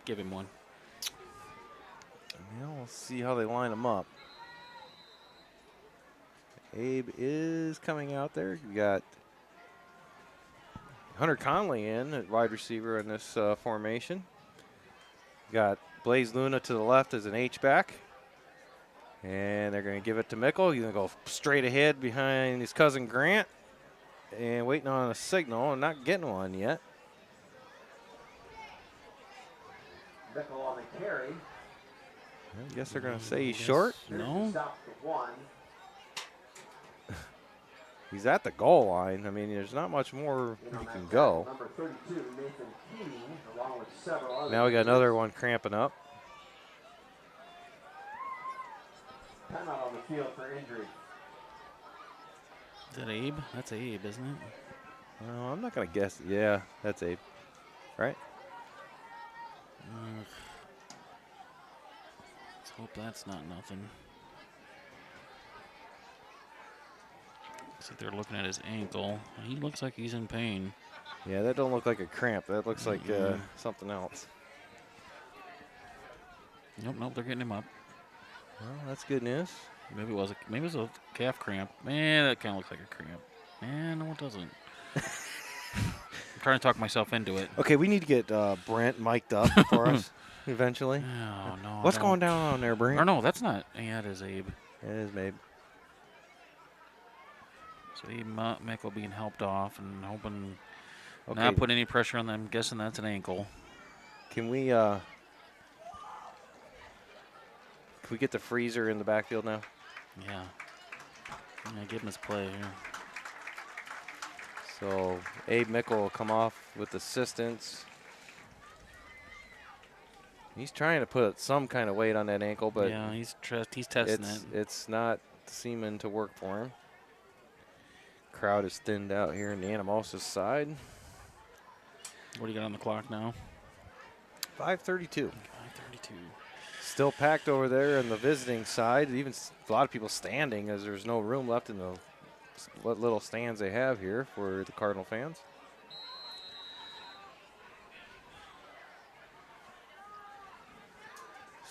Give him one. Yeah, we'll see how they line them up. Abe is coming out there. You got Hunter Conley in at wide receiver in this formation. Got Blaze Luna to the left as an H-back. And they're going to give it to Mickle. He's going to go straight ahead behind his cousin Grant. And waiting on a signal and not getting one yet. Mickle on the carry. I guess they're going to say he's short. No. He's at the goal line. I mean, there's not much more you can go. Number 32, Nathan Keating, along with several others. Now we got another one cramping up. Timeout on the field for injury. Is that Abe? That's Abe, isn't it? I'm not going to guess. Yeah, that's Abe. Right? Let's hope that's not nothing. Looks like they're looking at his ankle. He looks like he's in pain. Yeah, that don't look like a cramp. That looks like something else. Nope, they're getting him up. Well, that's good news. Maybe it was a calf cramp. Man, that kind of looks like a cramp. Man, no, it doesn't. I'm trying to talk myself into it. Okay, we need to get Brent mic'd up for us eventually. Oh, no. What's going down there, Brent? Or no, that's not. Yeah, it is Abe. It is Abe. So Abe Mickle being helped off and hoping not put any pressure on them. I'm guessing that's an ankle. Can we get the freezer in the backfield now? Yeah. Give him his play here. So Abe Mickle will come off with assistance. He's trying to put some kind of weight on that ankle, but yeah, he's testing it. It's not seeming to work for him. Crowd is thinned out here in the Anamosa side. What do you got on the clock now? 5:32. 5:32. Still packed over there on the visiting side. Even a lot of people standing as there's no room left in the what little stands they have here for the Cardinal fans.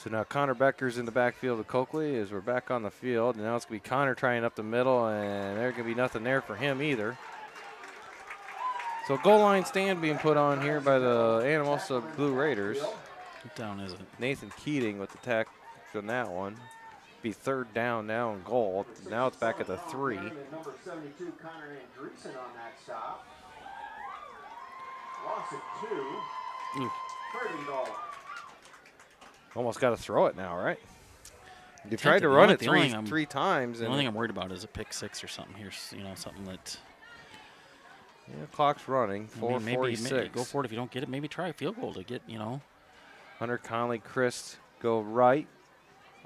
So now Connor Becker's in the backfield of Coakley as we're back on the field. And now it's going to be Connor trying up the middle, and there's going to be nothing there for him either. So goal line stand being put on here by the Anamosa Blue Raiders. What down is it? Nathan Keating with the tack on that one. Be third down now and goal. Now it's back at the 3. Number 72, Connor Andreessen on that stop. Loss of 2. Third and goal. Almost got to throw it now, right? You tried to run it three times. The only thing I'm worried about is a pick 6 or something here. Something that. Yeah, clock's running. 4:46. Maybe go for it. If you don't get it, maybe try a field goal to get, Hunter Conley, Chris go right.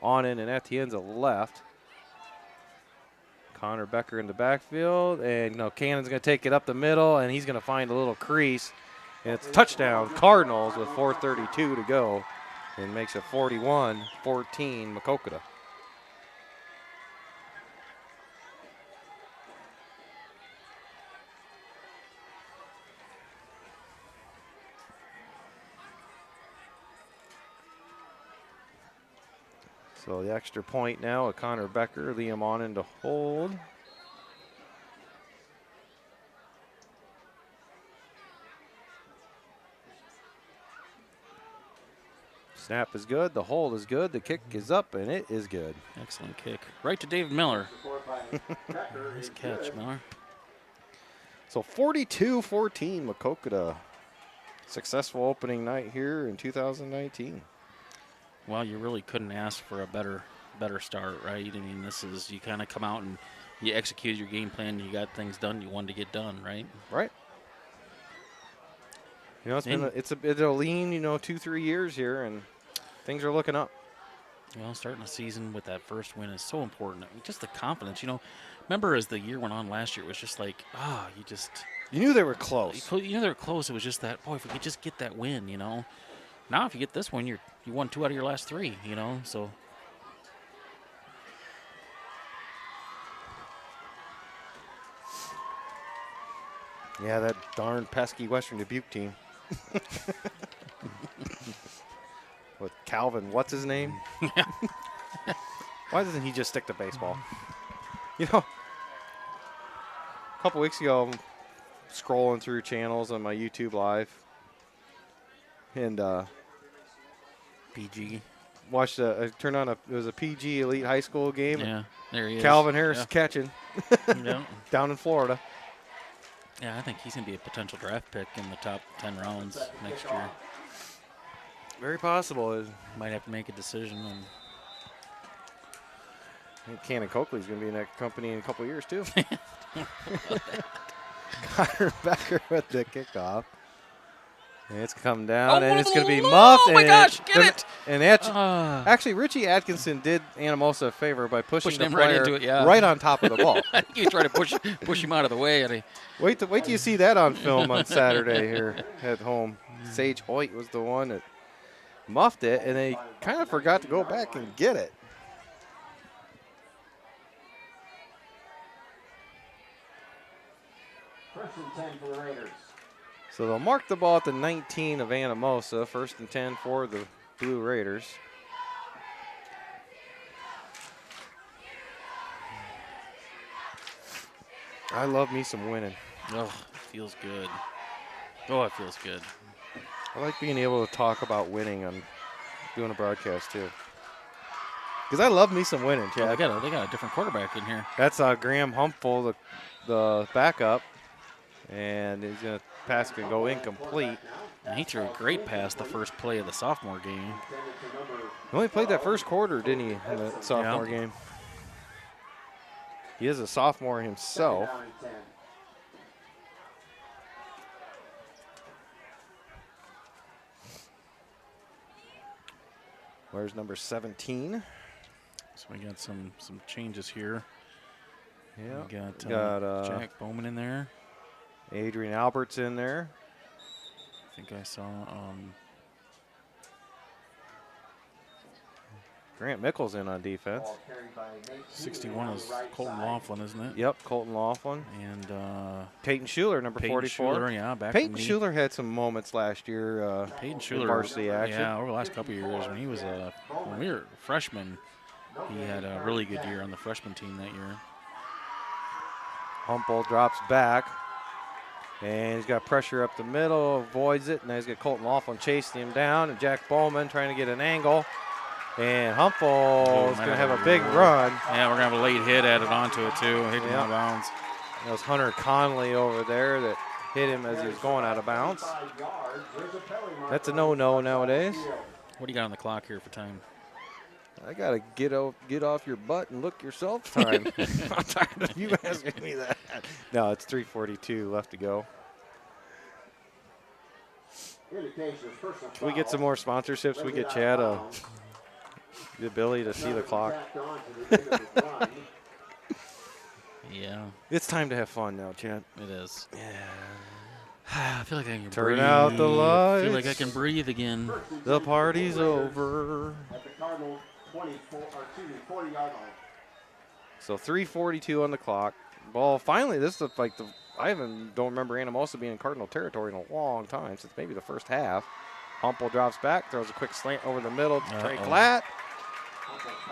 On in and Etienne's a left. Connor Becker in the backfield. And Cannon's going to take it up the middle, and he's going to find a little crease. And it's touchdown Cardinals with 4:32 to go. And makes it 41-14 Maquoketa. So the extra point now at Connor Becker, Liam on into hold. Snap is good, the hold is good, the kick is up, and it is good. Excellent kick. Right to David Miller. Nice catch, Miller. So 42-14 Maquoketa. Successful opening night here in 2019. Well, you really couldn't ask for a better start, right? I mean, you kind of come out and you execute your game plan, you got things done you wanted to get done, right? Right. It's a lean, 2-3 years here, and things are looking up. Well, starting a season with that first win is so important. I mean, just the confidence, Remember as the year went on last year, it was just like, You knew they were close. You knew they were close. It was just that, boy, if we could just get that win, Now if you get this one, you won 2 out of your last 3, so. Yeah, that darn pesky Western Dubuque team. With Calvin, what's his name? Yeah. Why doesn't he just stick to baseball? A couple weeks ago, scrolling through channels on my YouTube Live. And PG. watched I turned on it was a PG Elite High School game. Yeah, there he is. Calvin Harris catching Yeah. down in Florida. Yeah, I think he's going to be a potential draft pick in the top 10 rounds next year. Very possible. Might have to make a decision. I think Cannon Coakley's going to be in that company in a couple of years, too. Connor Becker with the kickoff. And it's come down, and it's going to be muffed. Oh, my gosh, get it! And actually, Richie Atkinson did Anamosa a favor by pushing the him player right into it, yeah. right on top of the ball. I think he was trying to push him out of the way. And Wait till you see that on film on Saturday here at home. Sage Hoyt was the one that muffed it, and they kind of forgot to go back and get it. First and 10 for the Raiders. So they'll mark the ball at the 19 of Anamosa. First and 10 for the Blue Raiders. I love me some winning. oh, it feels good. Oh, it feels good. I like being able to talk about winning on doing a broadcast too. Because I love me some winning, Well, Chad. they got a different quarterback in here. That's Graham Humphel, the backup. And he's going to pass can go incomplete. And he threw a great pass the first play of the sophomore game. He only played that first quarter, didn't he, in the sophomore game? He is a sophomore himself. Where's number 17? So we got some changes here. Yeah. We got Jack Bowman in there. Adrian Albert's in there. I think I saw Grant Mickles in on defense. 61 is Colton Laughlin, isn't it? Yep, Colton Laughlin. And Peyton Schuler, number Peyton 44. Schuler, yeah, back Peyton when Schuler had some moments last year. Peyton in Schuler, varsity action. yeah, over the last couple of years when he was when we were freshmen, he had a really good year on the freshman team that year. Humble drops back. And he's got pressure up the middle, avoids it. Now he's got Colton Laughlin chasing him down, and Jack Bowman trying to get an angle. And Humble is going to have a big run. Yeah, we're going to have a late hit added onto it, too. Hit him out of bounds. That was Hunter Conley over there that hit him as he was going out of bounds. That's a no-no nowadays. What do you got on the clock here for time? I got to get off your butt and look yourself time. I'm tired of you asking me that. No, it's 3:42 left to go. Can we get some more sponsorships? We get Chad the ability to see the clock. Yeah. It's time to have fun now, Chad. It is. Yeah. I feel like I can Turn breathe. out the I feel like I lights. can breathe again. The party's over. At the Cardinal 40-yard line. So 3:42 on the clock. Ball finally. This is like don't remember Anamosa being in Cardinal territory in a long time, since maybe the first half. Humple drops back, throws a quick slant over the middle to Trey Klatt.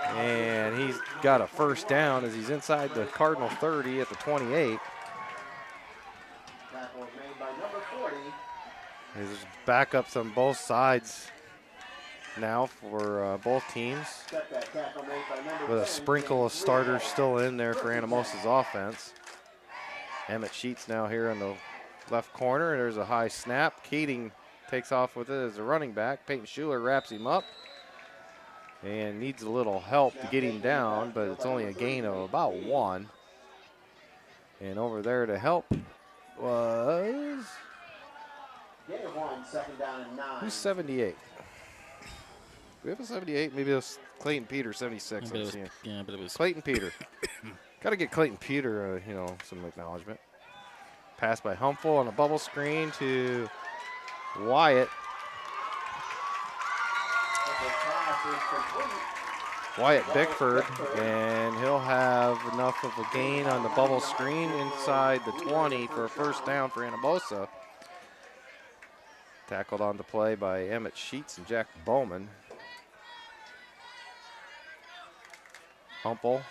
And he's got a first down as he's inside the Cardinal 30 at the 28. Tackle was made by number 40. There's backups on both sides now for both teams, with a sprinkle of starters still in there for Anamosa's offense. Emmett Sheets now here in the left corner. There's a high snap. Keating takes off with it as a running back. Peyton Schuler wraps him up and needs a little help to get him down, but it's only a gain of about 1. And over there to help was... Gain of 1, second down and 9. Who's 78? We have a 78. Maybe it was Clayton Peter, 76. But it was Clayton Peter. Got to get Clayton Peter, some acknowledgement. Pass by Humphel on a bubble screen to Wyatt. Wyatt Bickford, and he'll have enough of a gain on the bubble screen inside the 20 for a first down for Anamosa. Tackled on the play by Emmett Sheets and Jack Bowman. Humple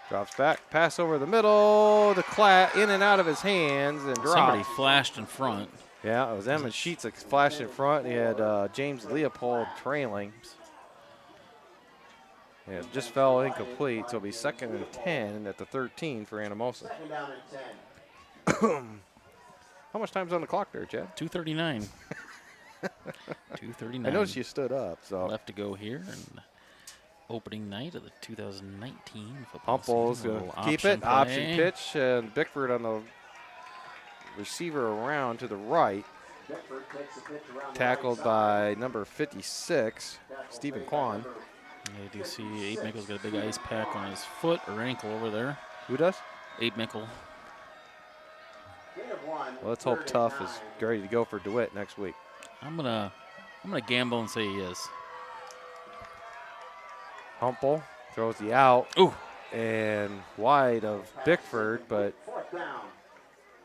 Drops back, pass over the middle, the clat in and out of his hands and dropped. Somebody flashed in front. Yeah, it was Emmett Sheets that flashed in front. He had James Leopold trailing. Yeah, it just fell incomplete, so it'll be 2nd and 10 at the 13 for Anamosa. 2nd down and 10. How much time's on the clock there, Chad? 2:39. 2:39. I noticed you stood up. So left to go here, and opening night of the 2019 football Humple's season. going to keep it. Option pitch, and Bickford on the receiver around to the right. Tackled by number 56, Stephen Kwan. Yeah, do you see Abe Mickle's got a big ice pack on his foot or ankle over there? Who does? Abe Mickle. Well, let's hope Tough is ready to go for DeWitt next week. I'm gonna gamble and say he is. Humple throws the out. Ooh. And wide of Bickford, but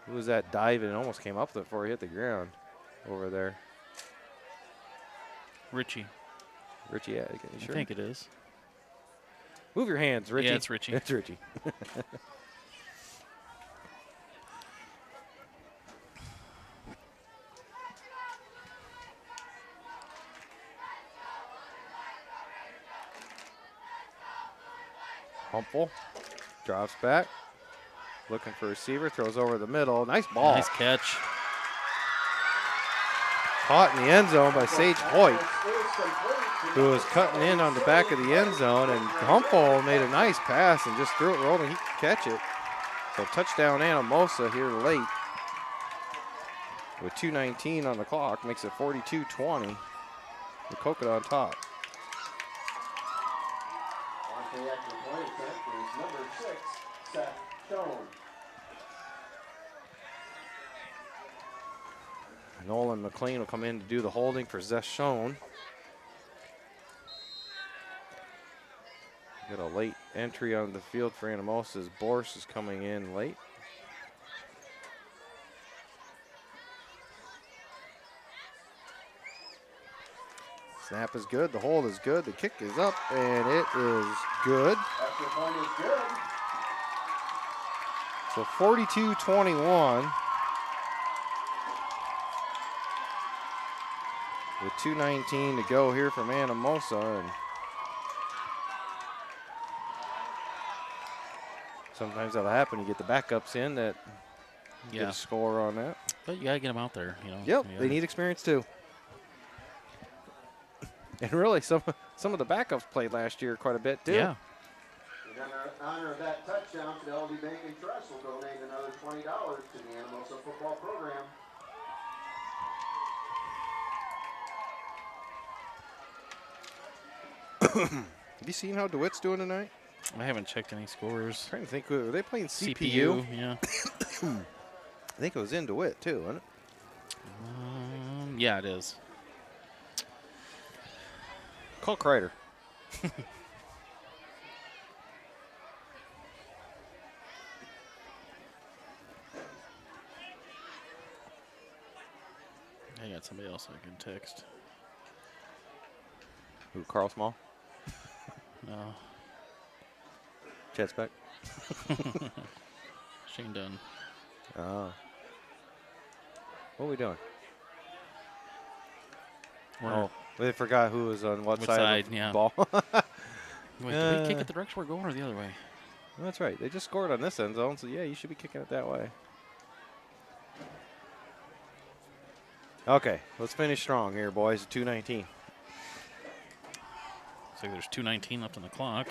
who was that diving? It almost came up before he hit the ground over there. Richie. Richie, yeah, you sure? I think it is. Move your hands, Richie. Yeah, it's Richie. It's Richie. Humple drops back, looking for a receiver, throws over the middle. Nice ball. Nice catch. Caught in the end zone by Sage Hoyt, who was cutting in on the back of the end zone, and Humple made a nice pass and just threw it rolling. He could catch it. So touchdown Anamosa here late with 2:19 on the clock, makes it 42-20. Maquoketa on top. On the extra point attempt is number 6, Seth Stone. Nolan McLean will come in to do the holding for Zeth Schoen. Got a late entry on the field for Anamosa as Borse is coming in late. Snap is good, the hold is good, the kick is up, and it is good. Extra point is good. So 42-21. With 2:19 to go here from Anamosa, and sometimes that'll happen. You get the backups in that get a score on that. But you gotta get them out there, you know. Yep, they need experience too. And really, some of the backups played last year quite a bit too. Yeah. In honor of that touchdown, Fidelity Bank and Trust will donate another $20 to the Anamosa football program. Have you seen how DeWitt's doing tonight? I haven't checked any scores. I'm trying to think, were they playing CPU? CPU, yeah. I think it was in DeWitt too, wasn't it? Yeah, it is. Call Kreider. I got somebody else I can text. Who, Carl Small? No. Chad Speck? Shane Dunn. Oh. What are we doing? Oh, they forgot who was on what side of the ball. Wait, do we kick it the direction we're going or the other way? That's right. They just scored on this end zone, so yeah, you should be kicking it that way. Okay, let's finish strong here, boys. 2:19. So there's 2:19 left on the clock.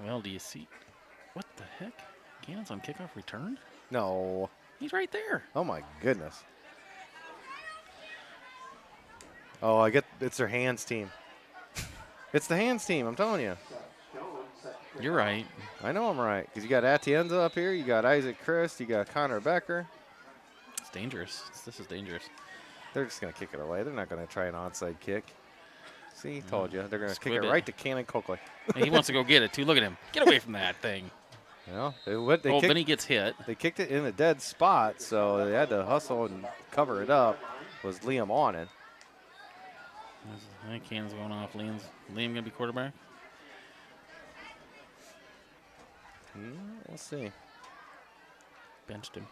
Well, do you see? What the heck? Gannon's on kickoff return? No. He's right there. Oh, my goodness. Oh, I get it's their hands team. It's the hands team, I'm telling you. You're right. I know I'm right, because you got Atienza up here, you got Isaac Christ, you got Connor Becker. It's dangerous. This is dangerous. They're just going to kick it away. They're not going to try an onside kick. See, told you. They're going to kick it right to Cannon Coakley. And he wants to go get it, too. Look at him. Get away from that thing. You know, they then he gets hit. They kicked it in a dead spot, so they had to hustle and cover it up. Was Liam Onen. I think Cannon's going off. Liam going to be quarterback? We'll see. Benched him.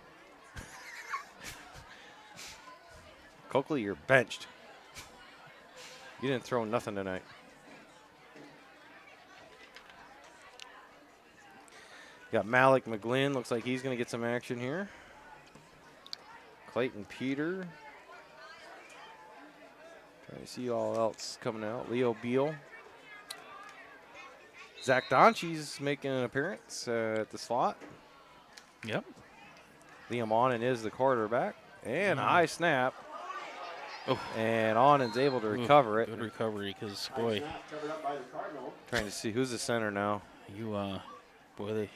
Coakley, you're benched. You didn't throw nothing tonight. Got Malik McGlynn. Looks like he's going to get some action here. Clayton Peter. Trying to see all else coming out. Leo Beal. Zach Donchie's making an appearance at the slot. Yep. Liam Onen is the quarterback. And a high snap. Oh. And Onen's able to recover it. Good recovery, because, boy. Trying to see who's the center now. You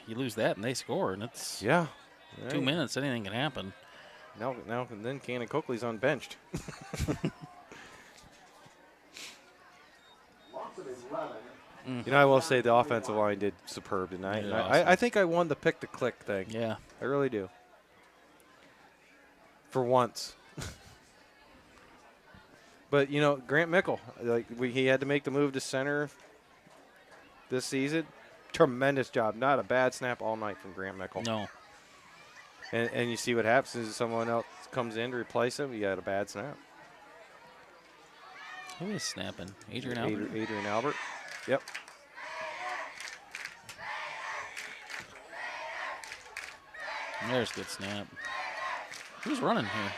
lose that and they score, and it's 2 minutes. Anything can happen. Now, and then Cannon Coakley's unbenched. You know, I will say the offensive line did superb tonight. Yeah, And awesome. I think I won the pick-to-click thing. Yeah. I really do. For once. But, you know, Grant Mickle, he had to make the move to center this season. Tremendous job. Not a bad snap all night from Grant Mickle. No. And you see what happens is someone else comes in to replace him. You got a bad snap. Who is snapping? Adrian Albert? Adrian Albert. Yep. There's a good snap. Who's running here?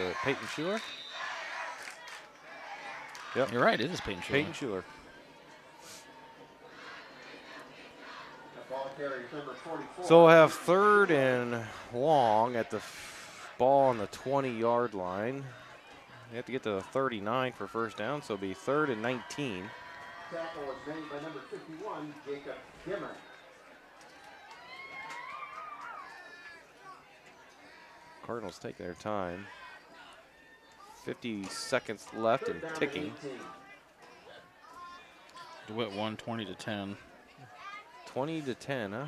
Is Peyton Schuler? Yep. You're right, it is Peyton Schuler. Peyton Schuler. So we'll have 3rd and long at the ball on the 20-yard line. You have to get to the 39 for first down, so it'll be 3rd and 19. Tackle was made by number 51, Jacob Gimmer. Cardinals taking their time. 50 seconds left and ticking. DeWitt won 20-10. 20-10, huh?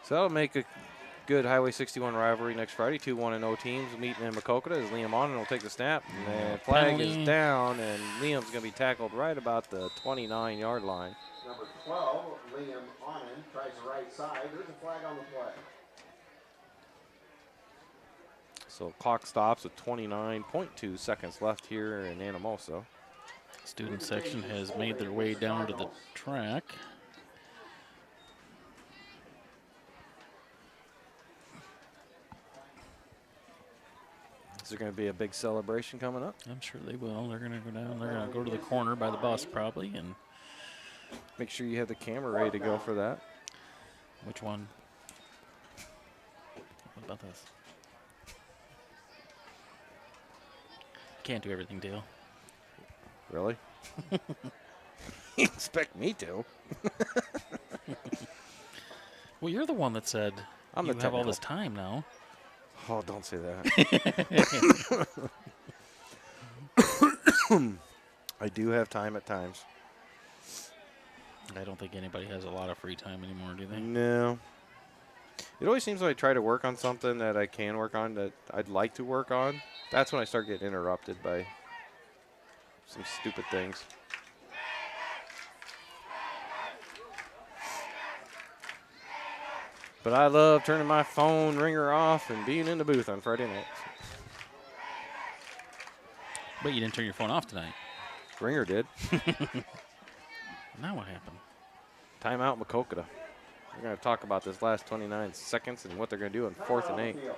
So that'll make a good Highway 61 rivalry next Friday. 2 1-0 teams meeting in Maquoketa as Liam Onen will take the snap. And the flag is down, and Liam's going to be tackled right about the 29-yard line. Number 12, Liam Onen, tries the right side. There's a flag on the play. So clock stops with 29.2 seconds left here in Anamosa. Student section has made their way down to the track. Is there going to be a big celebration coming up? I'm sure they will. They're going to go down. They're going to go to the corner by the bus probably. And make sure you have the camera ready to go for that. Which one? What about this? Can't do everything, Dale. Really? You expect me to? Well, you're the one that said I'm you the have all technical. this time now. Oh, don't say that. I do have time at times. I don't think anybody has a lot of free time anymore, do they? No. It always seems like I try to work on something that I can work on, that I'd like to work on. That's when I start getting interrupted by some stupid things. But I love turning my phone ringer off and being in the booth on Friday nights. But you didn't turn your phone off tonight. Ringer did. Now what happened? Timeout Maquoketa. We're going to talk about this last 29 seconds and what they're going to do on 4th and 8. Can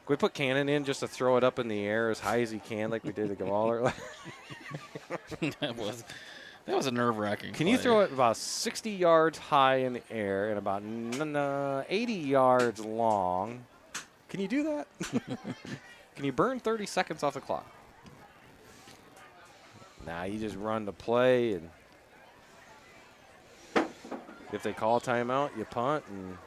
we put Cannon in just to throw it up in the air as high as he can like we did to Gavaller? That was a nerve-wracking Can play. you throw it about 60 yards high in the air and about 80 yards long? Can you do that? Can you burn 30 seconds off the clock? Nah, you just run the play, and if they call timeout, you punt. And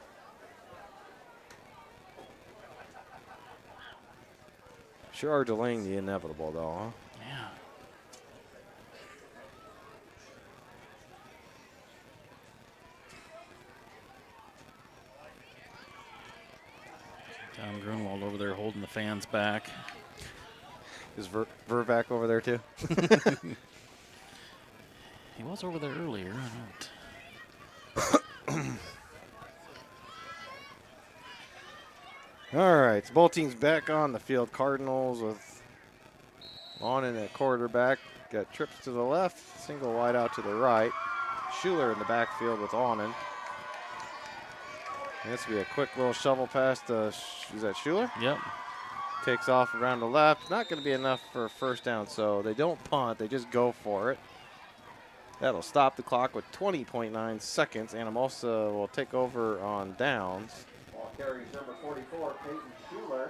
sure are delaying the inevitable, though, huh? Yeah. Tom Grunwald over there holding the fans back. Is Vervac over there, too? He was over there earlier. I don't. All right, so both teams back on the field. Cardinals with Onan at quarterback. Got trips to the left, single wide out to the right. Schuler in the backfield with Onan. This will be a quick little shovel pass to, is that Schuler? Yep. Takes off around the left. Not going to be enough for a first down, so they don't punt. They just go for it. That'll stop the clock with 20.9 seconds. Anamosa will take over on downs. Ball carries number 44, Peyton Schuler.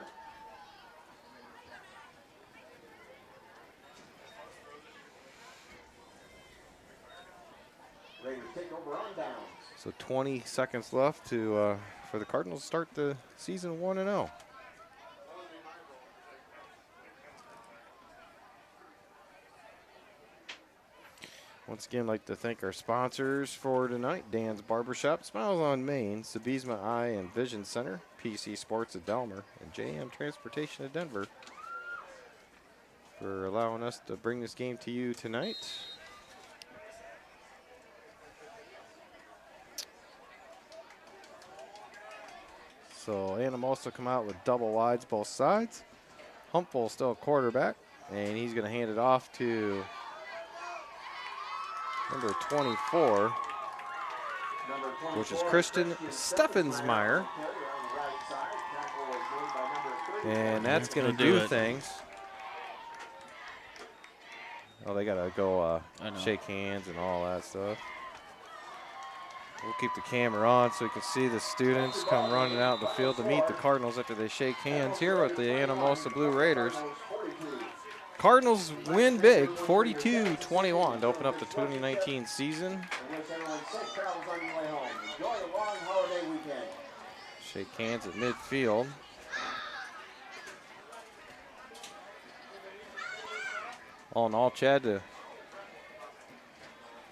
Raiders take over on downs. So 20 seconds left to for the Cardinals to start the season 1-0. Once again, I'd like to thank our sponsors for tonight. Dan's Barbershop, Smiles on Main, Sabisma Eye and Vision Center, PC Sports at Delmer, and JM Transportation at Denver for allowing us to bring this game to you tonight. So Anamosa come out with double wides both sides. Humphel still quarterback, and he's going to hand it off to number 24, which is Christian Steffensmeyer. And that's going to do things. Oh, they got to go shake hands and all that stuff. We'll keep the camera on so we can see the students come running out the field to meet the Cardinals after they shake hands here with the Anamosa Blue Raiders. Cardinals win big, 42-21 to open up the 2019 season. Shake hands at midfield. All in all, Chad,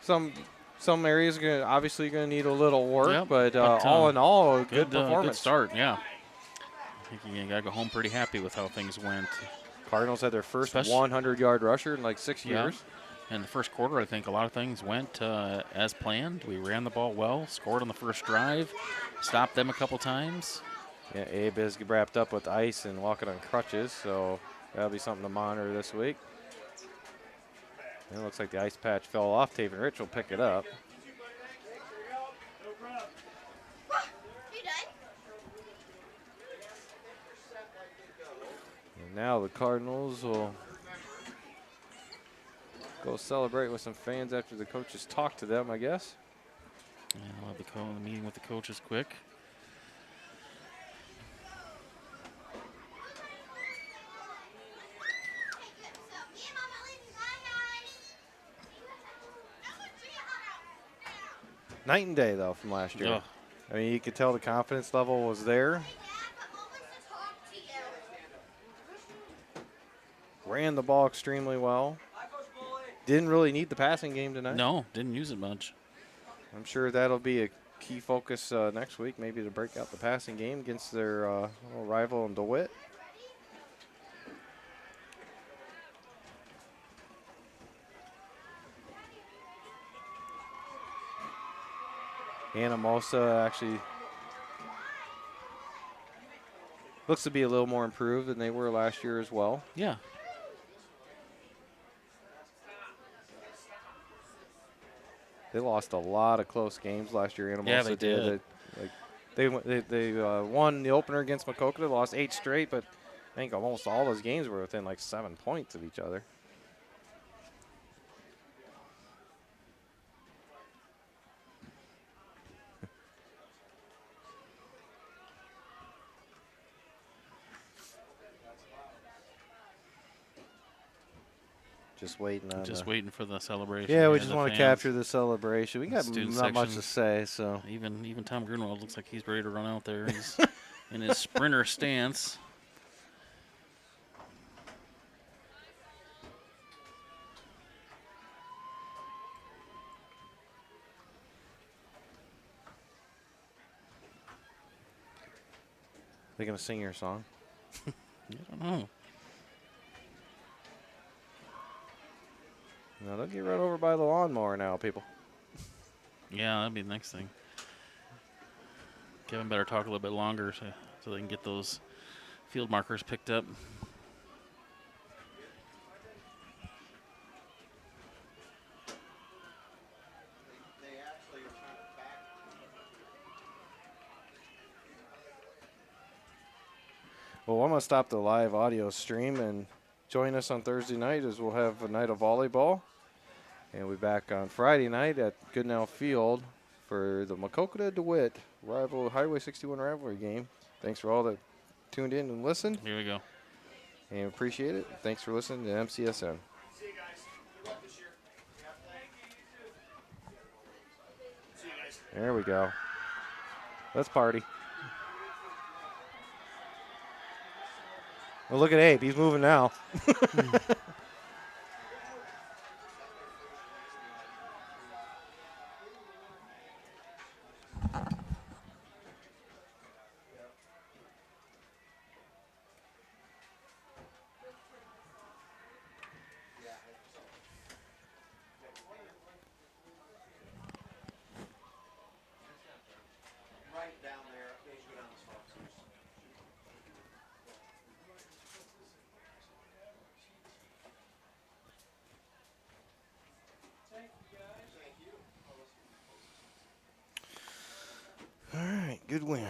some areas are obviously going to need a little work, yep, but all in all, a good performance. Good start, yeah. I think you got to go home pretty happy with how things went. Cardinals had their first 100-yard rusher in like 6 years. In the first quarter, I think a lot of things went as planned. We ran the ball well, scored on the first drive, stopped them a couple times. Yeah, Abe is wrapped up with ice and walking on crutches, so that'll be something to monitor this week. And it looks like the ice patch fell off. Taven Rich will pick it up. And now the Cardinals will go celebrate with some fans after the coaches talk to them, I guess. Yeah, I'll have the meeting with the coaches quick. Night and day, though, from last year. I mean, you could tell the confidence level was there. Ran the ball extremely well. Didn't really need the passing game tonight. No, didn't use it much. I'm sure that'll be a key focus next week, maybe to break out the passing game against their little rival in DeWitt. Anamosa actually looks to be a little more improved than they were last year as well. Yeah. They lost a lot of close games last year. Anamosa yeah, they did. They won the opener against Maquoketa. They lost 8 straight, but I think almost all those games were within like 7 points of each other. Just waiting on. Just waiting for the celebration. Yeah, we just want to capture the celebration. We got Student not much section. to say, so. Even Tom Grunwald looks like he's ready to run out there. He's in his sprinter stance. They gonna sing your song? I don't know. Now, don't get run over by the lawnmower now, people. Yeah, that'd be the next thing. Kevin better talk a little bit longer so they can get those field markers picked up. Well, I'm going to stop the live audio stream and join us on Thursday night as we'll have a night of volleyball. And we'll be back on Friday night at Goodnow Field for the Maquoketa DeWitt Highway 61 rivalry game. Thanks for all that tuned in and listened. Here we go. And appreciate it. Thanks for listening to MCSN. See you guys. Good luck this year. Yeah, thank you. See you guys. There we go. Let's party. Well, look at Abe. He's moving now. Right down there. They should go down the slope. All right. Good win.